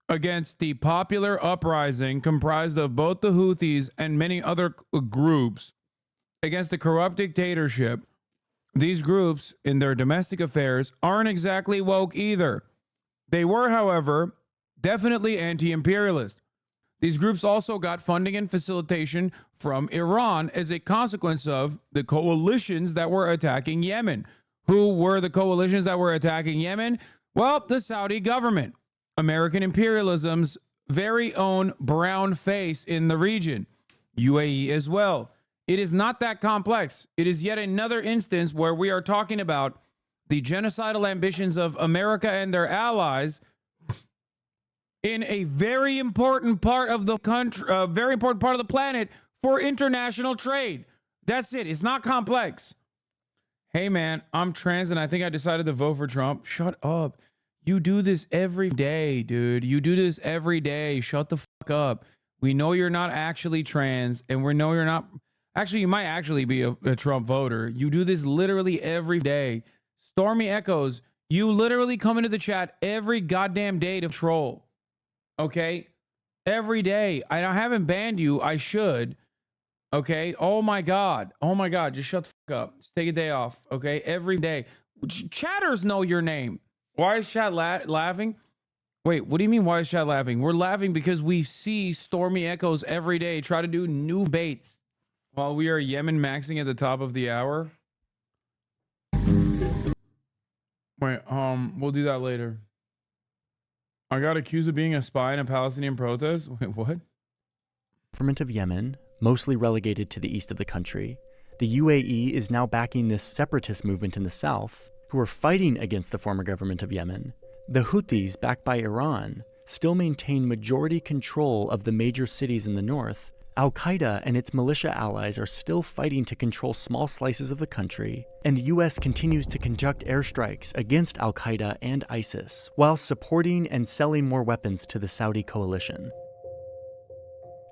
against the popular uprising comprised of both the Houthis and many other groups against the corrupt dictatorship. These groups, in their domestic affairs, aren't exactly woke either. They were, however, definitely anti-imperialist. These groups also got funding and facilitation from Iran as a consequence of the coalitions that were attacking Yemen. Who were the coalitions that were attacking Yemen? Well, the Saudi government, American imperialism's very own brown face in the region, UAE as well. It is not that complex. It is yet another instance where we are talking about the genocidal ambitions of America and their allies in a very important part of the country, very important part of the planet for international trade. That's it. It's not complex. Hey, man, I'm trans and I think I decided to vote for Trump. Shut up. You do this every day, dude. You do this every day. Shut the fuck up. We know you're not actually trans, and we know you're not. Actually, you might actually be a Trump voter. You do this literally every day. Stormy Echoes, you literally come into the chat every goddamn day to troll. Okay? Every day. I haven't banned you. I should. Okay? Oh my God. Oh my God. Just shut the fuck up. Just take a day off. Okay? Every day. Chatters know your name. Why is chat laughing? Wait, what do you mean why is chat laughing? We're laughing because we see Stormy Echoes every day try to do new baits while we are Yemen maxing at the top of the hour. Wait, we'll do that later. I got accused of being a spy in a Palestinian protest. Wait, what? Government of Yemen, mostly relegated to the east of the country. The UAE is now backing this separatist movement in the south, who are fighting against the former government of Yemen, the Houthis, backed by Iran, still maintain majority control of the major cities in the north. Al-Qaeda and its militia allies are still fighting to control small slices of the country, and the US continues to conduct airstrikes against Al-Qaeda and ISIS, while supporting and selling more weapons to the Saudi coalition.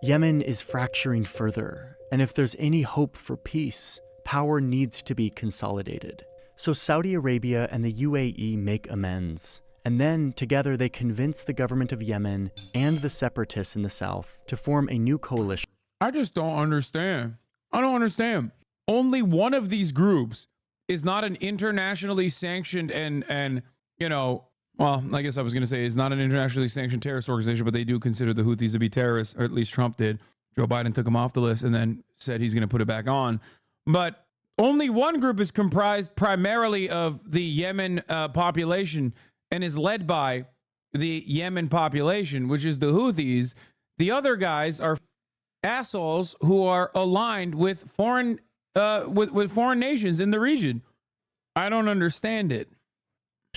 Yemen is fracturing further, and if there's any hope for peace, power needs to be consolidated. So Saudi Arabia and the UAE make amends. And then, together, they convince the government of Yemen and the separatists in the south to form a new coalition. I just don't understand. I don't understand. Only one of these groups is not an internationally sanctioned and you know, well, I guess I was going to say it's not an internationally sanctioned terrorist organization, but they do consider the Houthis to be terrorists, or at least Trump did. Joe Biden took them off the list and then said he's going to put it back on. But only one group is comprised primarily of the Yemen population and is led by the Yemen population, which is the Houthis. The other guys are assholes who are aligned with foreign nations in the region. I don't understand it.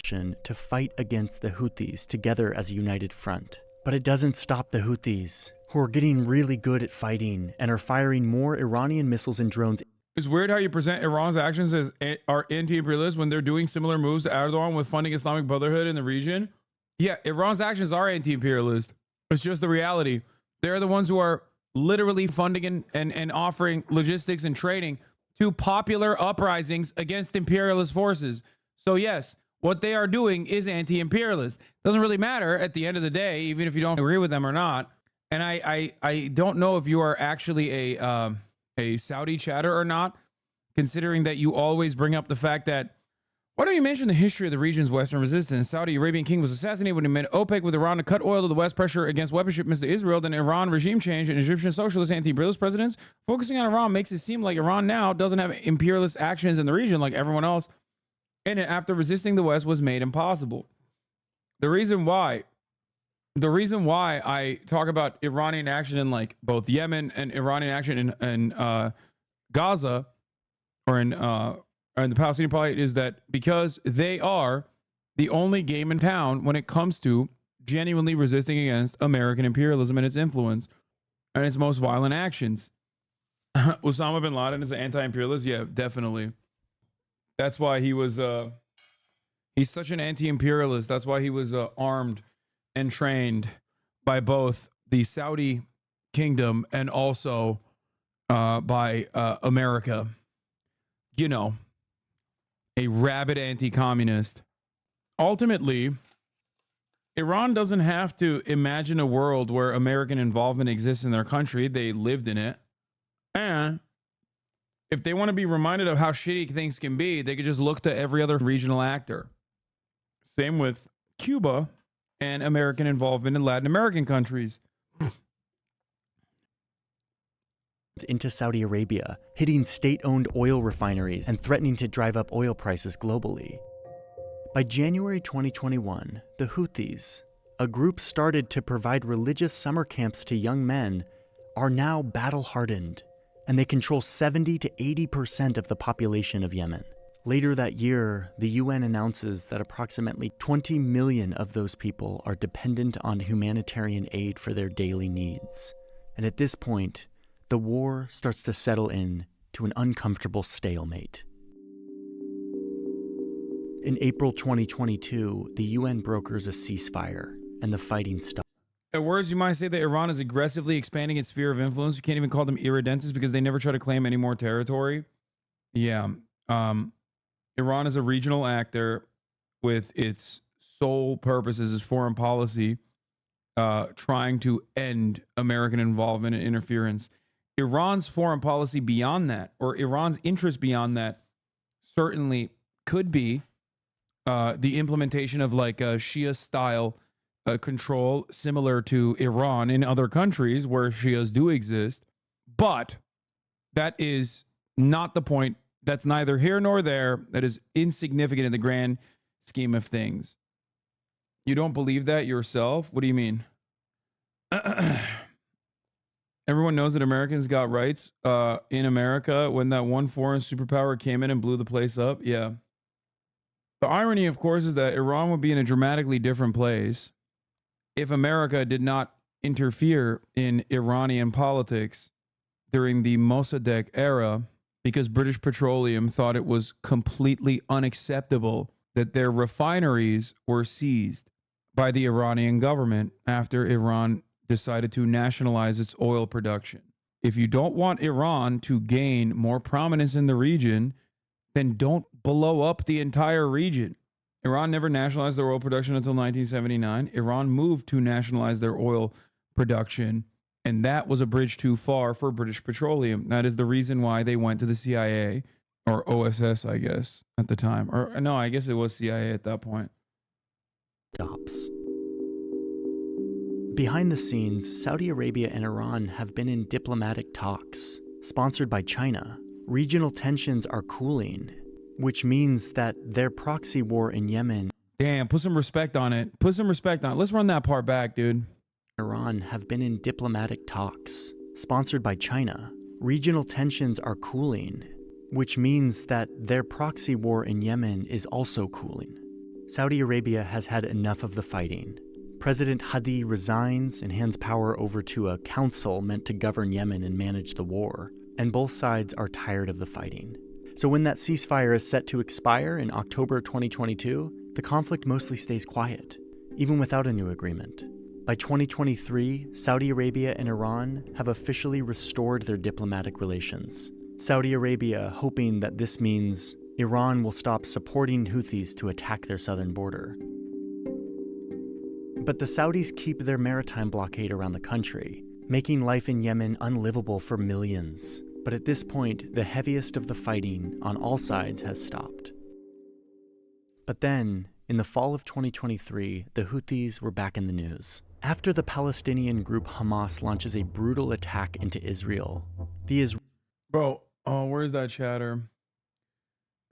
To fight against the Houthis together as a united front. But it doesn't stop the Houthis, who are getting really good at fighting and are firing more Iranian missiles and drones. It's weird how you present Iran's actions as are anti-imperialist when they're doing similar moves to Erdogan with funding Islamic Brotherhood in the region. Yeah, Iran's actions are anti-imperialist. It's just the reality. They're the ones who are literally funding and offering logistics and trading to popular uprisings against imperialist forces. So yes, what they are doing is anti-imperialist. Doesn't really matter at the end of the day, even if you don't agree with them or not. And I don't know if you are actually a Saudi chatter or not, considering that you always bring up the fact that, why don't you mention the history of the region's Western resistance? Saudi Arabian king was assassinated when he made OPEC with Iran to cut oil to the West, pressure against weapon shipments to Israel, then Iran regime change and Egyptian socialist anti-imperialist presidents. Focusing on Iran makes it seem like Iran now doesn't have imperialist actions in the region like everyone else, and after resisting the West was made impossible. The reason why I talk about Iranian action in like both Yemen and Iranian action in Gaza or in the Palestinian Palestine is that because they are the only game in town when it comes to genuinely resisting against American imperialism and its influence and its most violent actions. Osama bin Laden is an anti-imperialist? Yeah, definitely. That's why he was he's such an anti-imperialist. That's why he was armed and trained by both the Saudi kingdom and also by America. You know, a rabid anti-communist. Ultimately, Iran doesn't have to imagine a world where American involvement exists in their country. They lived in it. And if they want to be reminded of how shitty things can be, they could just look to every other regional actor. Same with Cuba and American involvement in Latin American countries. Into Saudi Arabia, hitting state-owned oil refineries and threatening to drive up oil prices globally. By January 2021, the Houthis, a group started to provide religious summer camps to young men, are now battle-hardened, and they control 70 to 80% of the population of Yemen. Later that year, the UN announces that approximately 20 million of those people are dependent on humanitarian aid for their daily needs. And at this point, the war starts to settle in to an uncomfortable stalemate. In April 2022, the UN brokers a ceasefire, and the fighting stops. At words, you might say that Iran is aggressively expanding its sphere of influence. You can't even call them irredentists because they never try to claim any more territory. Yeah. Iran is a regional actor with its sole purposes as foreign policy, trying to end American involvement and interference. Iran's foreign policy beyond that, or Iran's interest beyond that, certainly could be the implementation of like a Shia-style control similar to Iran in other countries where Shias do exist. But that is not the point. That's neither here nor there. That is insignificant in the grand scheme of things. You don't believe that yourself? What do you mean? Everyone knows that Americans got rights in America when that one foreign superpower came in and blew the place up. Yeah. The irony, of course, is that Iran would be in a dramatically different place if America did not interfere in Iranian politics during the Mossadegh era, because British Petroleum thought it was completely unacceptable that their refineries were seized by the Iranian government after Iran decided to nationalize its oil production. If you don't want Iran to gain more prominence in the region, then don't blow up the entire region. Iran never nationalized their oil production until 1979. Iran moved to nationalize their oil production, and that was a bridge too far for British Petroleum. That is the reason why they went to the CIA, or OSS, I guess, at the time. Or no, I guess it was CIA at that point. Stops. Behind the scenes, Saudi Arabia and Iran have been in diplomatic talks, sponsored by China. Regional tensions are cooling, which means that their proxy war in Yemen, Damn, put some respect on it. Put some respect on it. Let's run that part back, dude. Iran have been in diplomatic talks, sponsored by China. Regional tensions are cooling, which means that their proxy war in Yemen is also cooling. Saudi Arabia has had enough of the fighting. President Hadi resigns and hands power over to a council meant to govern Yemen and manage the war, and both sides are tired of the fighting. So when that ceasefire is set to expire in October 2022, the conflict mostly stays quiet, even without a new agreement. By 2023, Saudi Arabia and Iran have officially restored their diplomatic relations. Saudi Arabia hoping that this means Iran will stop supporting Houthis to attack their southern border. But the Saudis keep their maritime blockade around the country, making life in Yemen unlivable for millions. But at this point, the heaviest of the fighting on all sides has stopped. But then, in the fall of 2023, the Houthis were back in the news. After the Palestinian group Hamas launches a brutal attack into Israel, Bro, where's that chatter?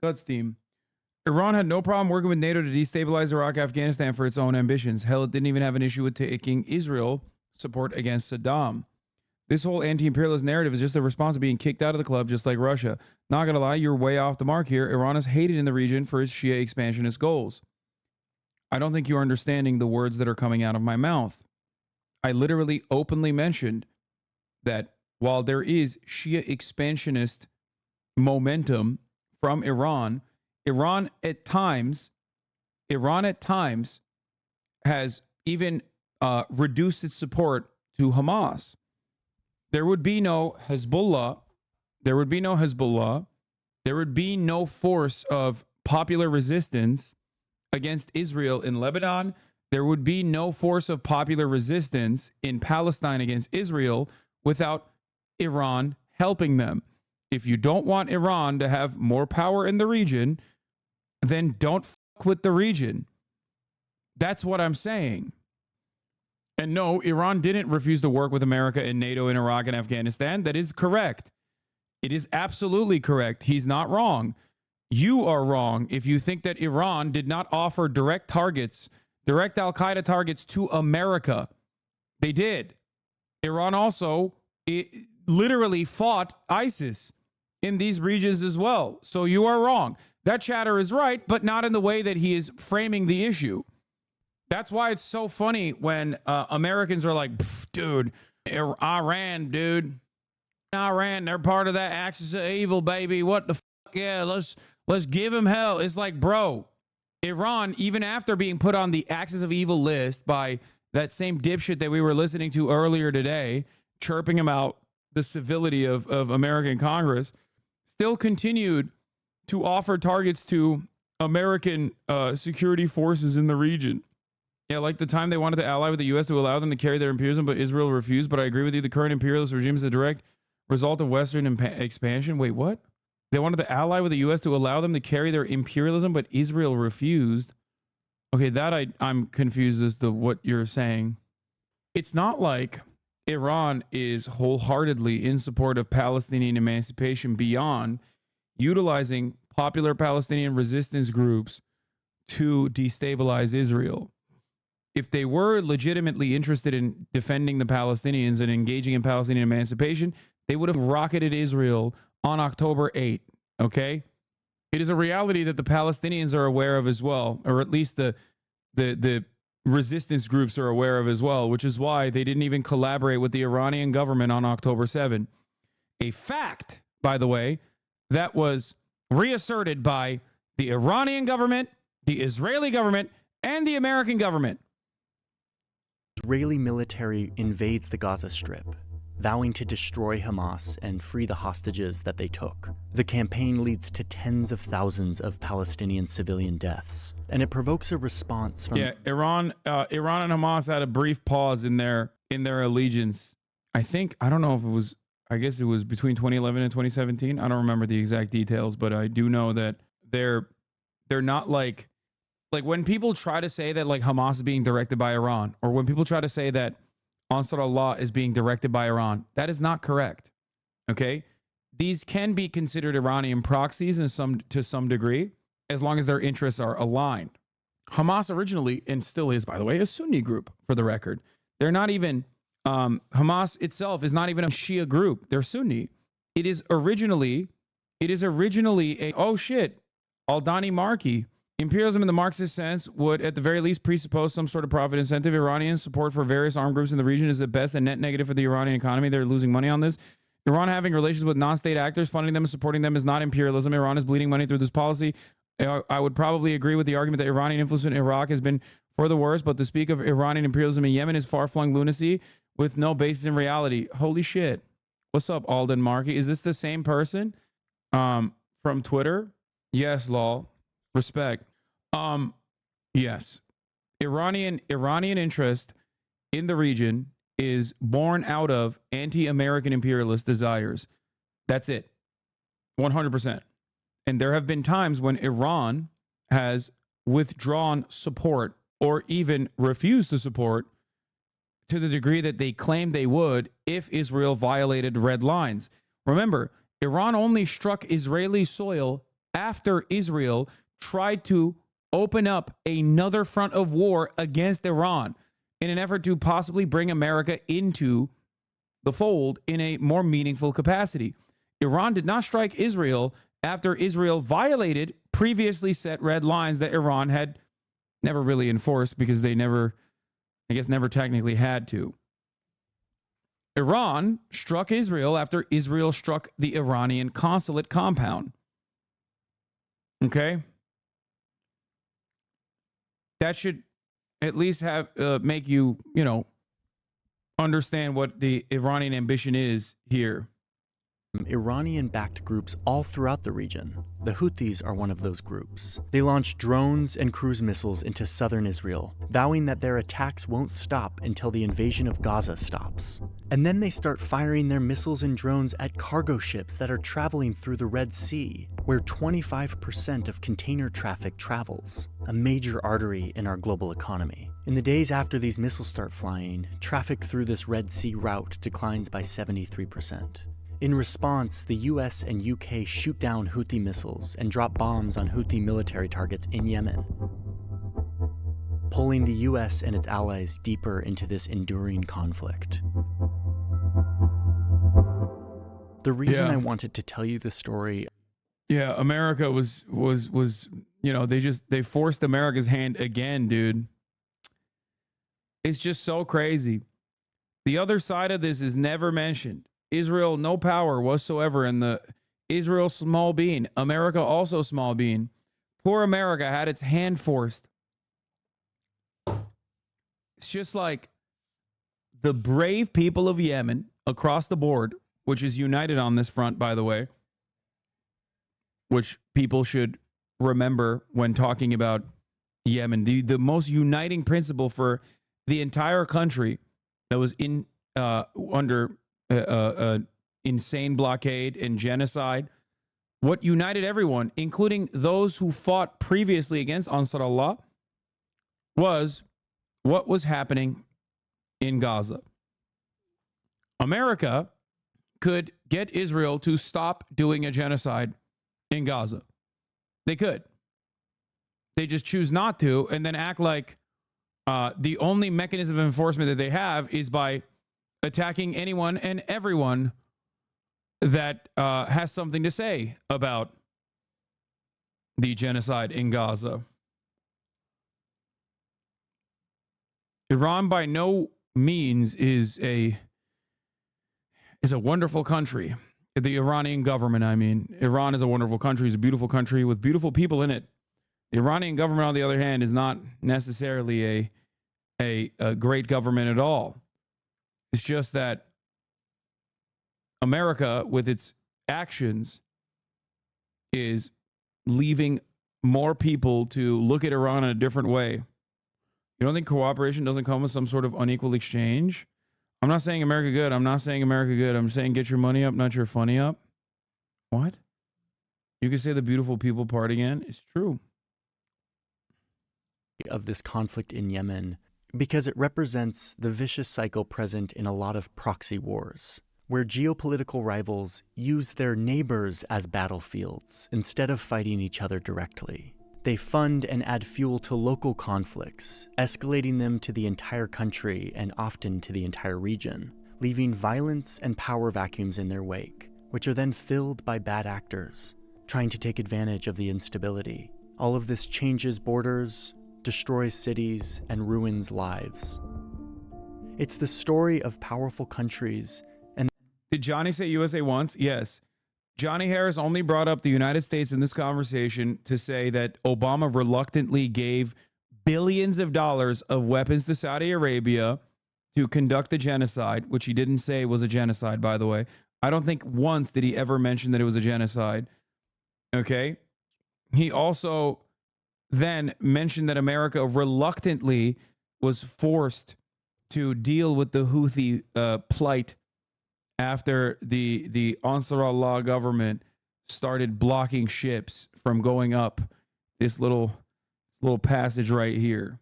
Guts team. Iran had no problem working with NATO to destabilize Iraq, Afghanistan for its own ambitions. Hell, it didn't even have an issue with taking Israel support against Saddam. This whole anti-imperialist narrative is just a response to being kicked out of the club, just like Russia. Not gonna lie, you're way off the mark here. Iran is hated in the region for its Shia expansionist goals. I don't think you're understanding the words that are coming out of my mouth. I literally openly mentioned that while there is Shia expansionist momentum from Iran at times has even reduced its support to Hamas. There would be no Hezbollah. There would be no force of popular resistance against Israel in Lebanon. There would be no force of popular resistance in Palestine against Israel without Iran helping them. If you don't want Iran to have more power in the region, then don't fuck with the region. That's what I'm saying. And no, Iran didn't refuse to work with America and NATO in Iraq and Afghanistan. That is correct. It is absolutely correct. He's not wrong. You are wrong if you think that Iran did not offer direct Al-Qaeda targets to America. They did. Iran also literally fought ISIS in these regions as well. So you are wrong. That chatter is right, but not in the way that he is framing the issue. That's why it's so funny when Americans are like, dude, Iran, they're part of that axis of evil, baby. What the fuck? Yeah, let's give him hell. It's like, bro, Iran, even after being put on the axis of evil list by that same dipshit that we were listening to earlier today, chirping about the civility of American Congress, still continued to offer targets to American security forces in the region. Yeah, like the time they wanted to ally with the U.S. to allow them to carry their imperialism, but Israel refused. But I agree with you. The current imperialist regime is a direct result of Western expansion. Wait, what? They wanted to ally with the U.S. to allow them to carry their imperialism, but Israel refused. Okay, that I'm confused as to what you're saying. It's not like Iran is wholeheartedly in support of Palestinian emancipation beyond utilizing popular Palestinian resistance groups to destabilize Israel. If they were legitimately interested in defending the Palestinians and engaging in Palestinian emancipation, they would have rocketed Israel on October 8th, okay? It is a reality that the Palestinians are aware of as well, or at least the resistance groups are aware of as well, which is why they didn't even collaborate with the Iranian government on October 7. A fact, by the way, that was reasserted by the Iranian government, the Israeli government, and the American government. Israeli military invades the Gaza Strip, vowing to destroy Hamas and free the hostages that they took. The campaign leads to tens of thousands of Palestinian civilian deaths, and it provokes a response from Iran and Hamas had a brief pause in their allegiance. I don't know if it was, I guess it was between 2011 and 2017. I don't remember the exact details, but I do know that they're not like when people try to say that like Hamas is being directed by Iran, or when people try to say that Ansar Allah is being directed by Iran, that is not correct. Okay? These can be considered Iranian proxies to some degree, as long as their interests are aligned. Hamas originally, and still is, by the way, a Sunni group, for the record. They're not even, Hamas itself is not even a Shia group. They're Sunni. It is originally a, oh shit, Aldani Marki. Imperialism in the Marxist sense would, at the very least, presuppose some sort of profit incentive. Iranian support for various armed groups in the region is at best a net negative for the Iranian economy. They're losing money on this. Iran having relations with non-state actors, funding them and supporting them is not imperialism. Iran is bleeding money through this policy. I would probably agree with the argument that Iranian influence in Iraq has been for the worse, but to speak of Iranian imperialism in Yemen is far-flung lunacy with no basis in reality. Holy shit. What's up, Alden Markey? Is this the same person from Twitter? Yes, lol. Respect. Yes. Iranian interest in the region is born out of anti-American imperialist desires. That's it. 100%. And there have been times when Iran has withdrawn support or even refused to support to the degree that they claimed they would if Israel violated red lines. Remember, Iran only struck Israeli soil after Israel tried to open up another front of war against Iran in an effort to possibly bring America into the fold in a more meaningful capacity. Iran did not strike Israel after Israel violated previously set red lines that Iran had never really enforced because they never technically had to. Iran struck Israel after Israel struck the Iranian consulate compound. Okay? That should at least have make you, understand what the Iranian ambition is here. Iranian-backed groups all throughout the region. The Houthis are one of those groups. They launch drones and cruise missiles into southern Israel, vowing that their attacks won't stop until the invasion of Gaza stops. And then they start firing their missiles and drones at cargo ships that are traveling through the Red Sea, where 25% of container traffic travels, a major artery in our global economy. In the days after these missiles start flying, traffic through this Red Sea route declines by 73%. In response, the US and UK shoot down Houthi missiles and drop bombs on Houthi military targets in Yemen, pulling the US and its allies deeper into this enduring conflict. The reason I wanted to tell you this story... Yeah, America was they forced America's hand again, dude. It's just so crazy. The other side of this is never mentioned. Israel, no power whatsoever in the Israel small bean. America also small bean. Poor America had its hand forced. It's just like the brave people of Yemen across the board, which is united on this front, by the way, which people should remember when talking about Yemen. The most uniting principle for the entire country that was under insane blockade and genocide. What united everyone, including those who fought previously against Ansar Allah, was what was happening in Gaza. America could get Israel to stop doing a genocide in Gaza. They could. They just choose not to and then act like the only mechanism of enforcement that they have is by attacking anyone and everyone that has something to say about the genocide in Gaza. Iran by no means is a wonderful country. The Iranian government, I mean. Iran is a wonderful country. It's a beautiful country with beautiful people in it. The Iranian government, on the other hand, is not necessarily a great government at all. It's just that America, with its actions, is leaving more people to look at Iran in a different way. You don't think cooperation doesn't come with some sort of unequal exchange? I'm not saying America good. I'm not saying America good. I'm saying get your money up, not your funny up. What? You can say the beautiful people part again. It's true. Of this conflict in Yemen because it represents the vicious cycle present in a lot of proxy wars, where geopolitical rivals use their neighbors as battlefields instead of fighting each other directly. They fund and add fuel to local conflicts, escalating them to the entire country and often to the entire region, leaving violence and power vacuums in their wake, which are then filled by bad actors, trying to take advantage of the instability. All of this changes borders, destroys cities, and ruins lives. It's the story of powerful countries. And did Johnny say USA once? Yes. Johnny Harris only brought up the United States in this conversation to say that Obama reluctantly gave billions of dollars of weapons to Saudi Arabia to conduct the genocide, which he didn't say was a genocide, by the way. I don't think once did he ever mention that it was a genocide. Okay. He also then mentioned that America reluctantly was forced to deal with the Houthi plight after the Ansar Allah government started blocking ships from going up this little passage right here.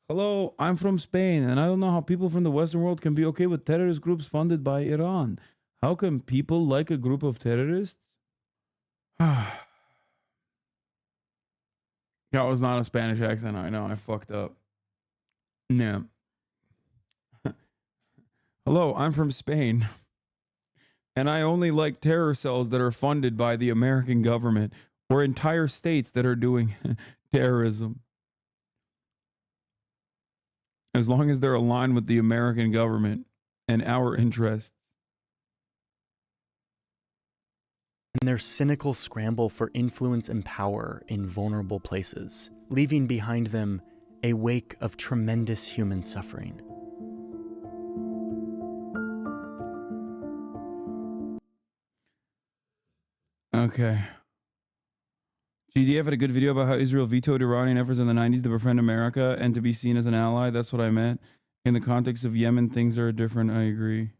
Hello, I'm from Spain, and I don't know how people from the Western world can be okay with terrorist groups funded by Iran. How can people like a group of terrorists? That was not a Spanish accent. I know, I fucked up. Yeah. Hello, I'm from Spain. And I only like terror cells that are funded by the American government or entire states that are doing terrorism. As long as they're aligned with the American government and our interests. and their cynical scramble for influence and power in vulnerable places, leaving behind them a wake of tremendous human suffering. Okay. GDF had a good video about how Israel vetoed Iranian efforts in the 90s to befriend America and to be seen as an ally. That's what I meant. In the context of Yemen, things are different. I agree.